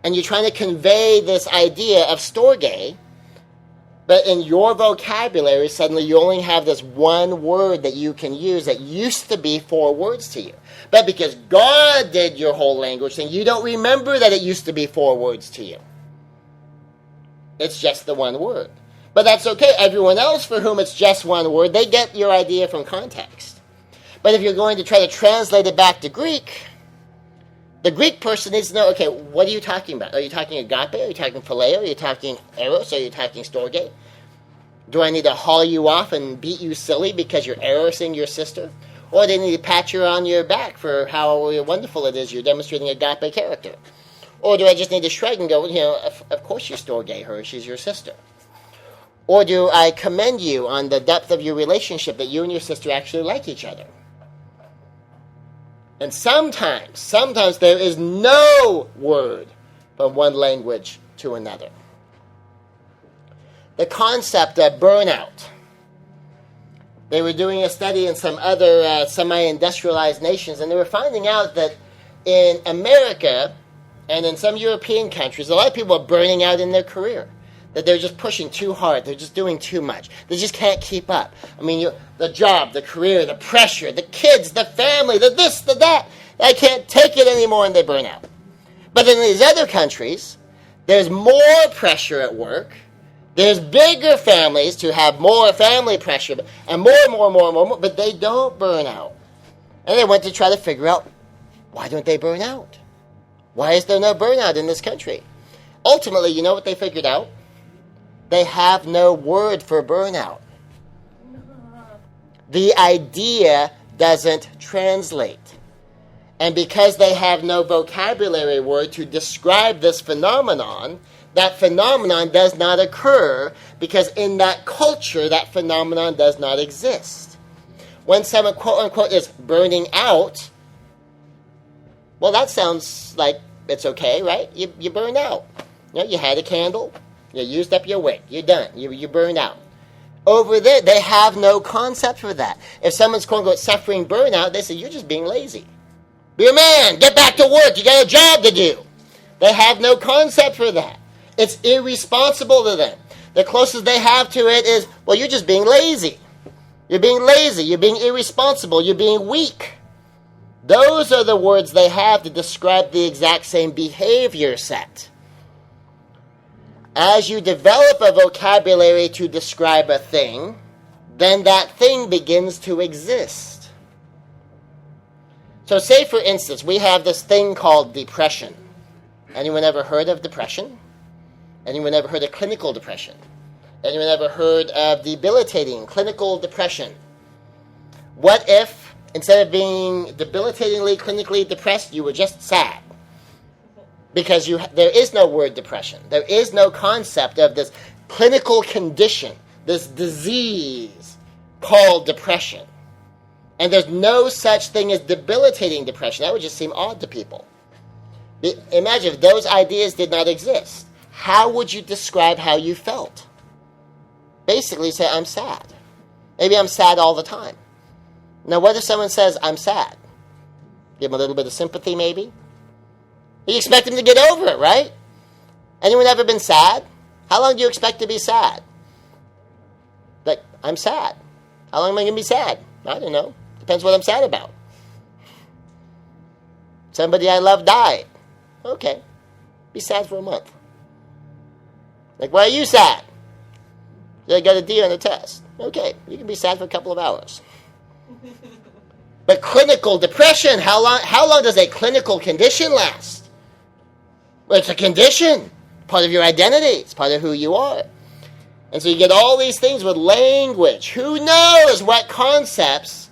And you're trying to convey this idea of storge, but in your vocabulary, suddenly you only have this one word that you can use that used to be 4 words to you. But because God did your whole language thing, you don't remember that it used to be 4 words to you. It's just the one word. But that's okay. Everyone else for whom it's just one word, they get your idea from context. But if you're going to try to translate it back to Greek, the Greek person needs to know, okay, what are you talking about? Are you talking agape? Are you talking phileo? Are you talking eros? Are you talking storge? Do I need to haul you off and beat you silly because you're erosing your sister? Or do I need to pat you on your back for how wonderful it is you're demonstrating agape character? Or do I just need to shrug and go, of course you storge her, she's your sister? Or do I commend you on the depth of your relationship that you and your sister actually like each other? And sometimes there is no word from one language to another. The concept of burnout. They were doing a study in some other semi-industrialized nations, and they were finding out that in America and in some European countries, a lot of people are burning out in their career. That they're just pushing too hard. They're just doing too much. They just can't keep up. I mean, the job, the career, the pressure, the kids, the family, the this, the that. I can't take it anymore, and they burn out. But in these other countries, there's more pressure at work. There's bigger families to have more family pressure, and more, but they don't burn out. And they went to try to figure out, why don't they burn out? Why is there no burnout in this country? Ultimately, you know what they figured out? They have no word for burnout. The idea doesn't translate. And because they have no vocabulary word to describe this phenomenon, that phenomenon does not occur because in that culture, that phenomenon does not exist. When someone, quote unquote, is burning out, well, that sounds like it's okay, right? You burn out. You had a candle. You used up your wick. You're done. You burned out. Over there, they have no concept for that. If someone's quote unquote suffering burnout, they say, you're just being lazy. Be a man. Get back to work. You got a job to do. They have no concept for that. It's irresponsible to them. The closest they have to it is, well, you're just being lazy. You're being lazy. You're being irresponsible. You're being weak. Those are the words they have to describe the exact same behavior set. As you develop a vocabulary to describe a thing, then that thing begins to exist. So say, for instance, we have this thing called depression. Anyone ever heard of depression? Anyone ever heard of clinical depression? Anyone ever heard of debilitating clinical depression? What if, instead of being debilitatingly clinically depressed, you were just sad? Because there is no word depression. There is no concept of this clinical condition, this disease called depression. And there's no such thing as debilitating depression. That would just seem odd to people. Imagine if those ideas did not exist. How would you describe how you felt? Basically say, I'm sad. Maybe I'm sad all the time. Now, what if someone says, I'm sad? Give them a little bit of sympathy, maybe? You expect them to get over it, right? Anyone ever been sad? How long do you expect to be sad? Like, I'm sad. How long am I going to be sad? I don't know. Depends what I'm sad about. Somebody I love died. Okay. Be sad for a month. Like, why are you sad? I got a D on the test. Okay, you can be sad for a couple of hours. But clinical depression, how long does a clinical condition last? Well, it's a condition. Part of your identity. It's part of who you are. And so you get all these things with language. Who knows what concepts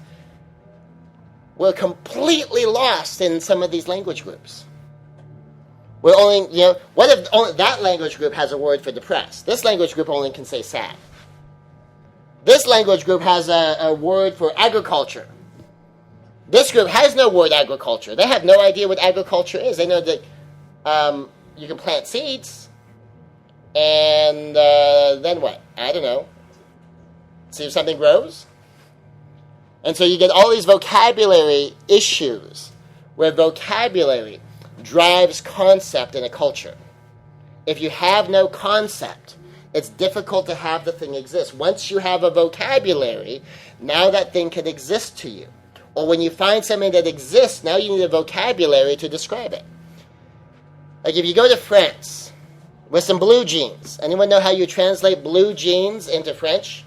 were completely lost in some of these language groups? We're only, what if only that language group has a word for depressed? This language group only can say sad. This language group has a word for agriculture. This group has no word agriculture. They have no idea what agriculture is. They know that you can plant seeds, and then what? I don't know. See if something grows? And so you get all these vocabulary issues where vocabulary drives concept in a culture. If you have no concept, it's difficult to have the thing exist. Once you have a vocabulary, now that thing can exist to you. Or when you find something that exists, now you need a vocabulary to describe it. Like if you go to France with some blue jeans. Anyone know how you translate blue jeans into French?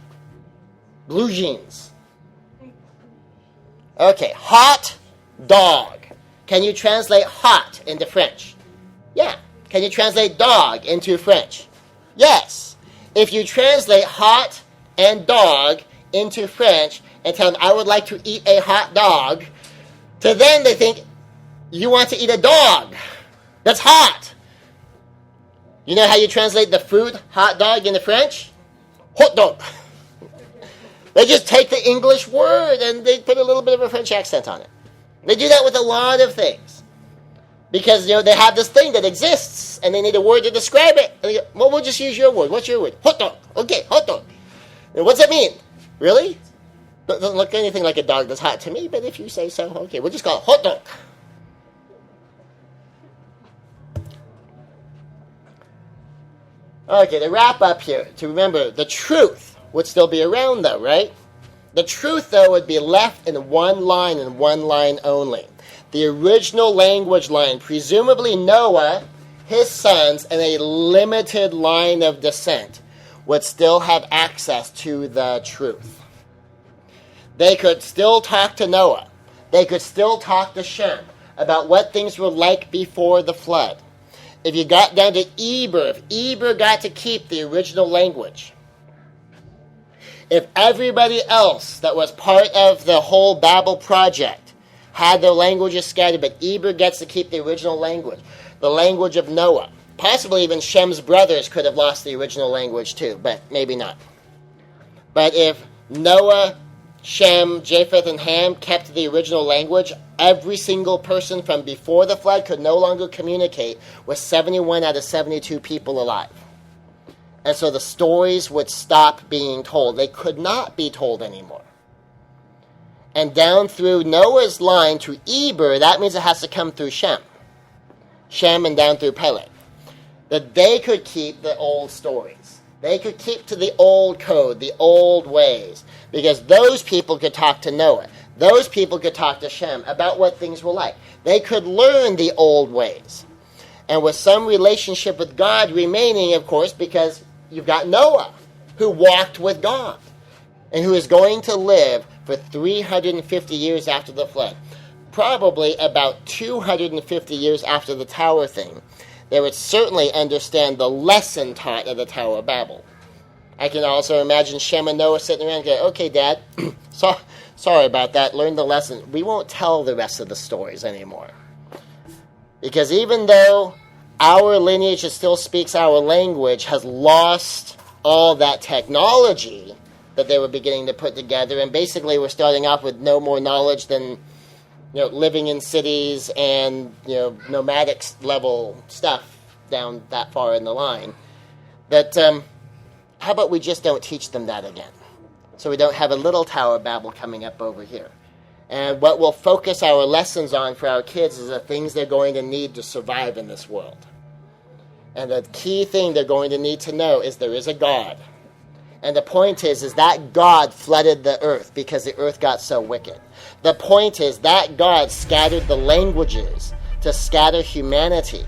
Blue jeans. Okay, hot dog. Can you translate hot into French? Yeah. Can you translate dog into French? Yes. If you translate hot and dog into French and tell them, I would like to eat a hot dog, to them they think, you want to eat a dog. That's hot. You know how you translate the food hot dog into French? Hot dog. They just take the English word and they put a little bit of a French accent on it. They do that with a lot of things. Because, they have this thing that exists, and they need a word to describe it. And they go, well, we'll just use your word. What's your word? Hot dog. Okay, hot dog. And what's that mean? Really? Doesn't look anything like a dog that's hot to me, but if you say so, okay, we'll just call it hot dog. Okay, to wrap up here, to remember, the truth would still be around, though, right? The truth, though, would be left in one line and one line only. The original language line, presumably Noah, his sons, and a limited line of descent, would still have access to the truth. They could still talk to Noah. They could still talk to Shem about what things were like before the flood. If you got down to Eber, if Eber got to keep the original language, if everybody else that was part of the whole Babel project had their languages scattered, but Eber gets to keep the original language, the language of Noah. Possibly even Shem's brothers could have lost the original language too, but maybe not. But if Noah, Shem, Japheth, and Ham kept the original language, every single person from before the flood could no longer communicate with 71 out of 72 people alive. And so the stories would stop being told. They could not be told anymore. And down through Noah's line to Eber, that means it has to come through Shem. Shem and down through Peleg. That they could keep the old stories. They could keep to the old code, the old ways. Because those people could talk to Noah. Those people could talk to Shem about what things were like. They could learn the old ways. And with some relationship with God remaining, of course, because you've got Noah, who walked with God, and who is going to live for 350 years after the flood. Probably about 250 years after the tower thing. They would certainly understand the lesson taught at the Tower of Babel. I can also imagine Shem and Noah sitting around and going, okay, Dad, sorry about that, learn the lesson. We won't tell the rest of the stories anymore. Because even though our lineage that still speaks our language has lost all that technology that they were beginning to put together, and basically we're starting off with no more knowledge than living in cities and nomadic level stuff down that far in the line, that how about we just don't teach them that again, so we don't have a little Tower of Babel coming up over here. And what we'll focus our lessons on for our kids is the things they're going to need to survive in this world. And the key thing they're going to need to know is there is a God. And the point is that God flooded the earth because the earth got so wicked. The point is that God scattered the languages to scatter humanity.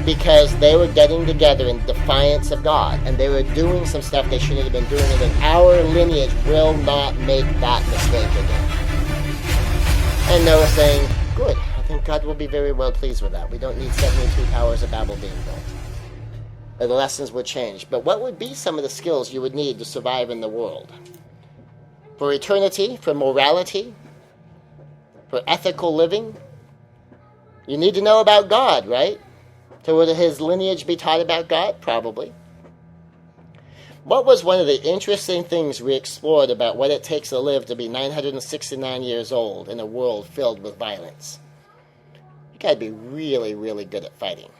because they were getting together in defiance of God, and they were doing some stuff they shouldn't have been doing, and then our lineage will not make that mistake again. And Noah saying, good, I think God will be very well pleased with that. We don't need 72 towers of Babel being built. Or the lessons would change. But what would be some of the skills you would need to survive in the world? For eternity, for morality, for ethical living? You need to know about God, right? So would his lineage be taught about God? Probably. What was one of the interesting things we explored about what it takes to live to be 969 years old in a world filled with violence? You gotta be really, really good at fighting.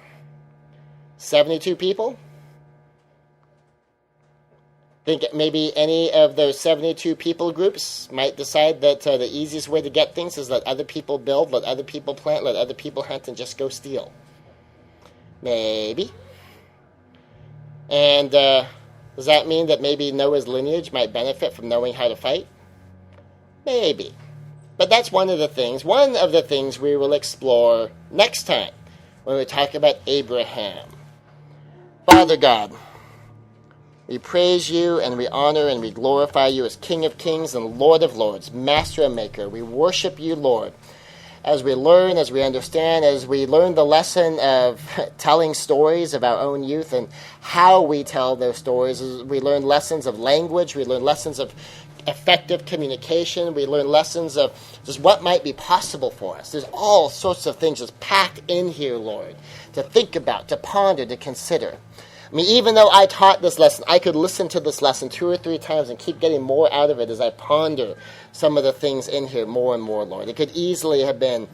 72 people? Think maybe any of those 72 people groups might decide that the easiest way to get things is let other people build, let other people plant, let other people hunt, and just go steal. Maybe. And does that mean that maybe Noah's lineage might benefit from knowing how to fight? Maybe. But that's one of the things we will explore next time when we talk about Abraham. Father God, we praise you and we honor and we glorify you as King of Kings and Lord of Lords, Master and Maker. We worship you, Lord. As we learn, as we understand, as we learn the lesson of telling stories of our own youth and how we tell those stories, as we learn lessons of language, we learn lessons of effective communication, we learn lessons of just what might be possible for us. There's all sorts of things just packed in here, Lord, to think about, to ponder, to consider. I mean, even though I taught this lesson, I could listen to this lesson 2 or 3 times and keep getting more out of it as I ponder some of the things in here more and more, Lord. It could easily have been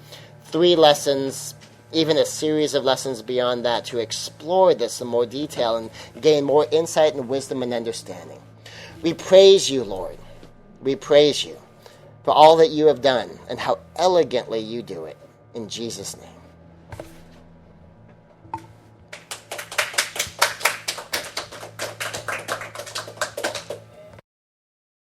3 lessons, even a series of lessons beyond that, to explore this in more detail and gain more insight and wisdom and understanding. We praise you, Lord. We praise you for all that you have done and how elegantly you do it. In Jesus' name.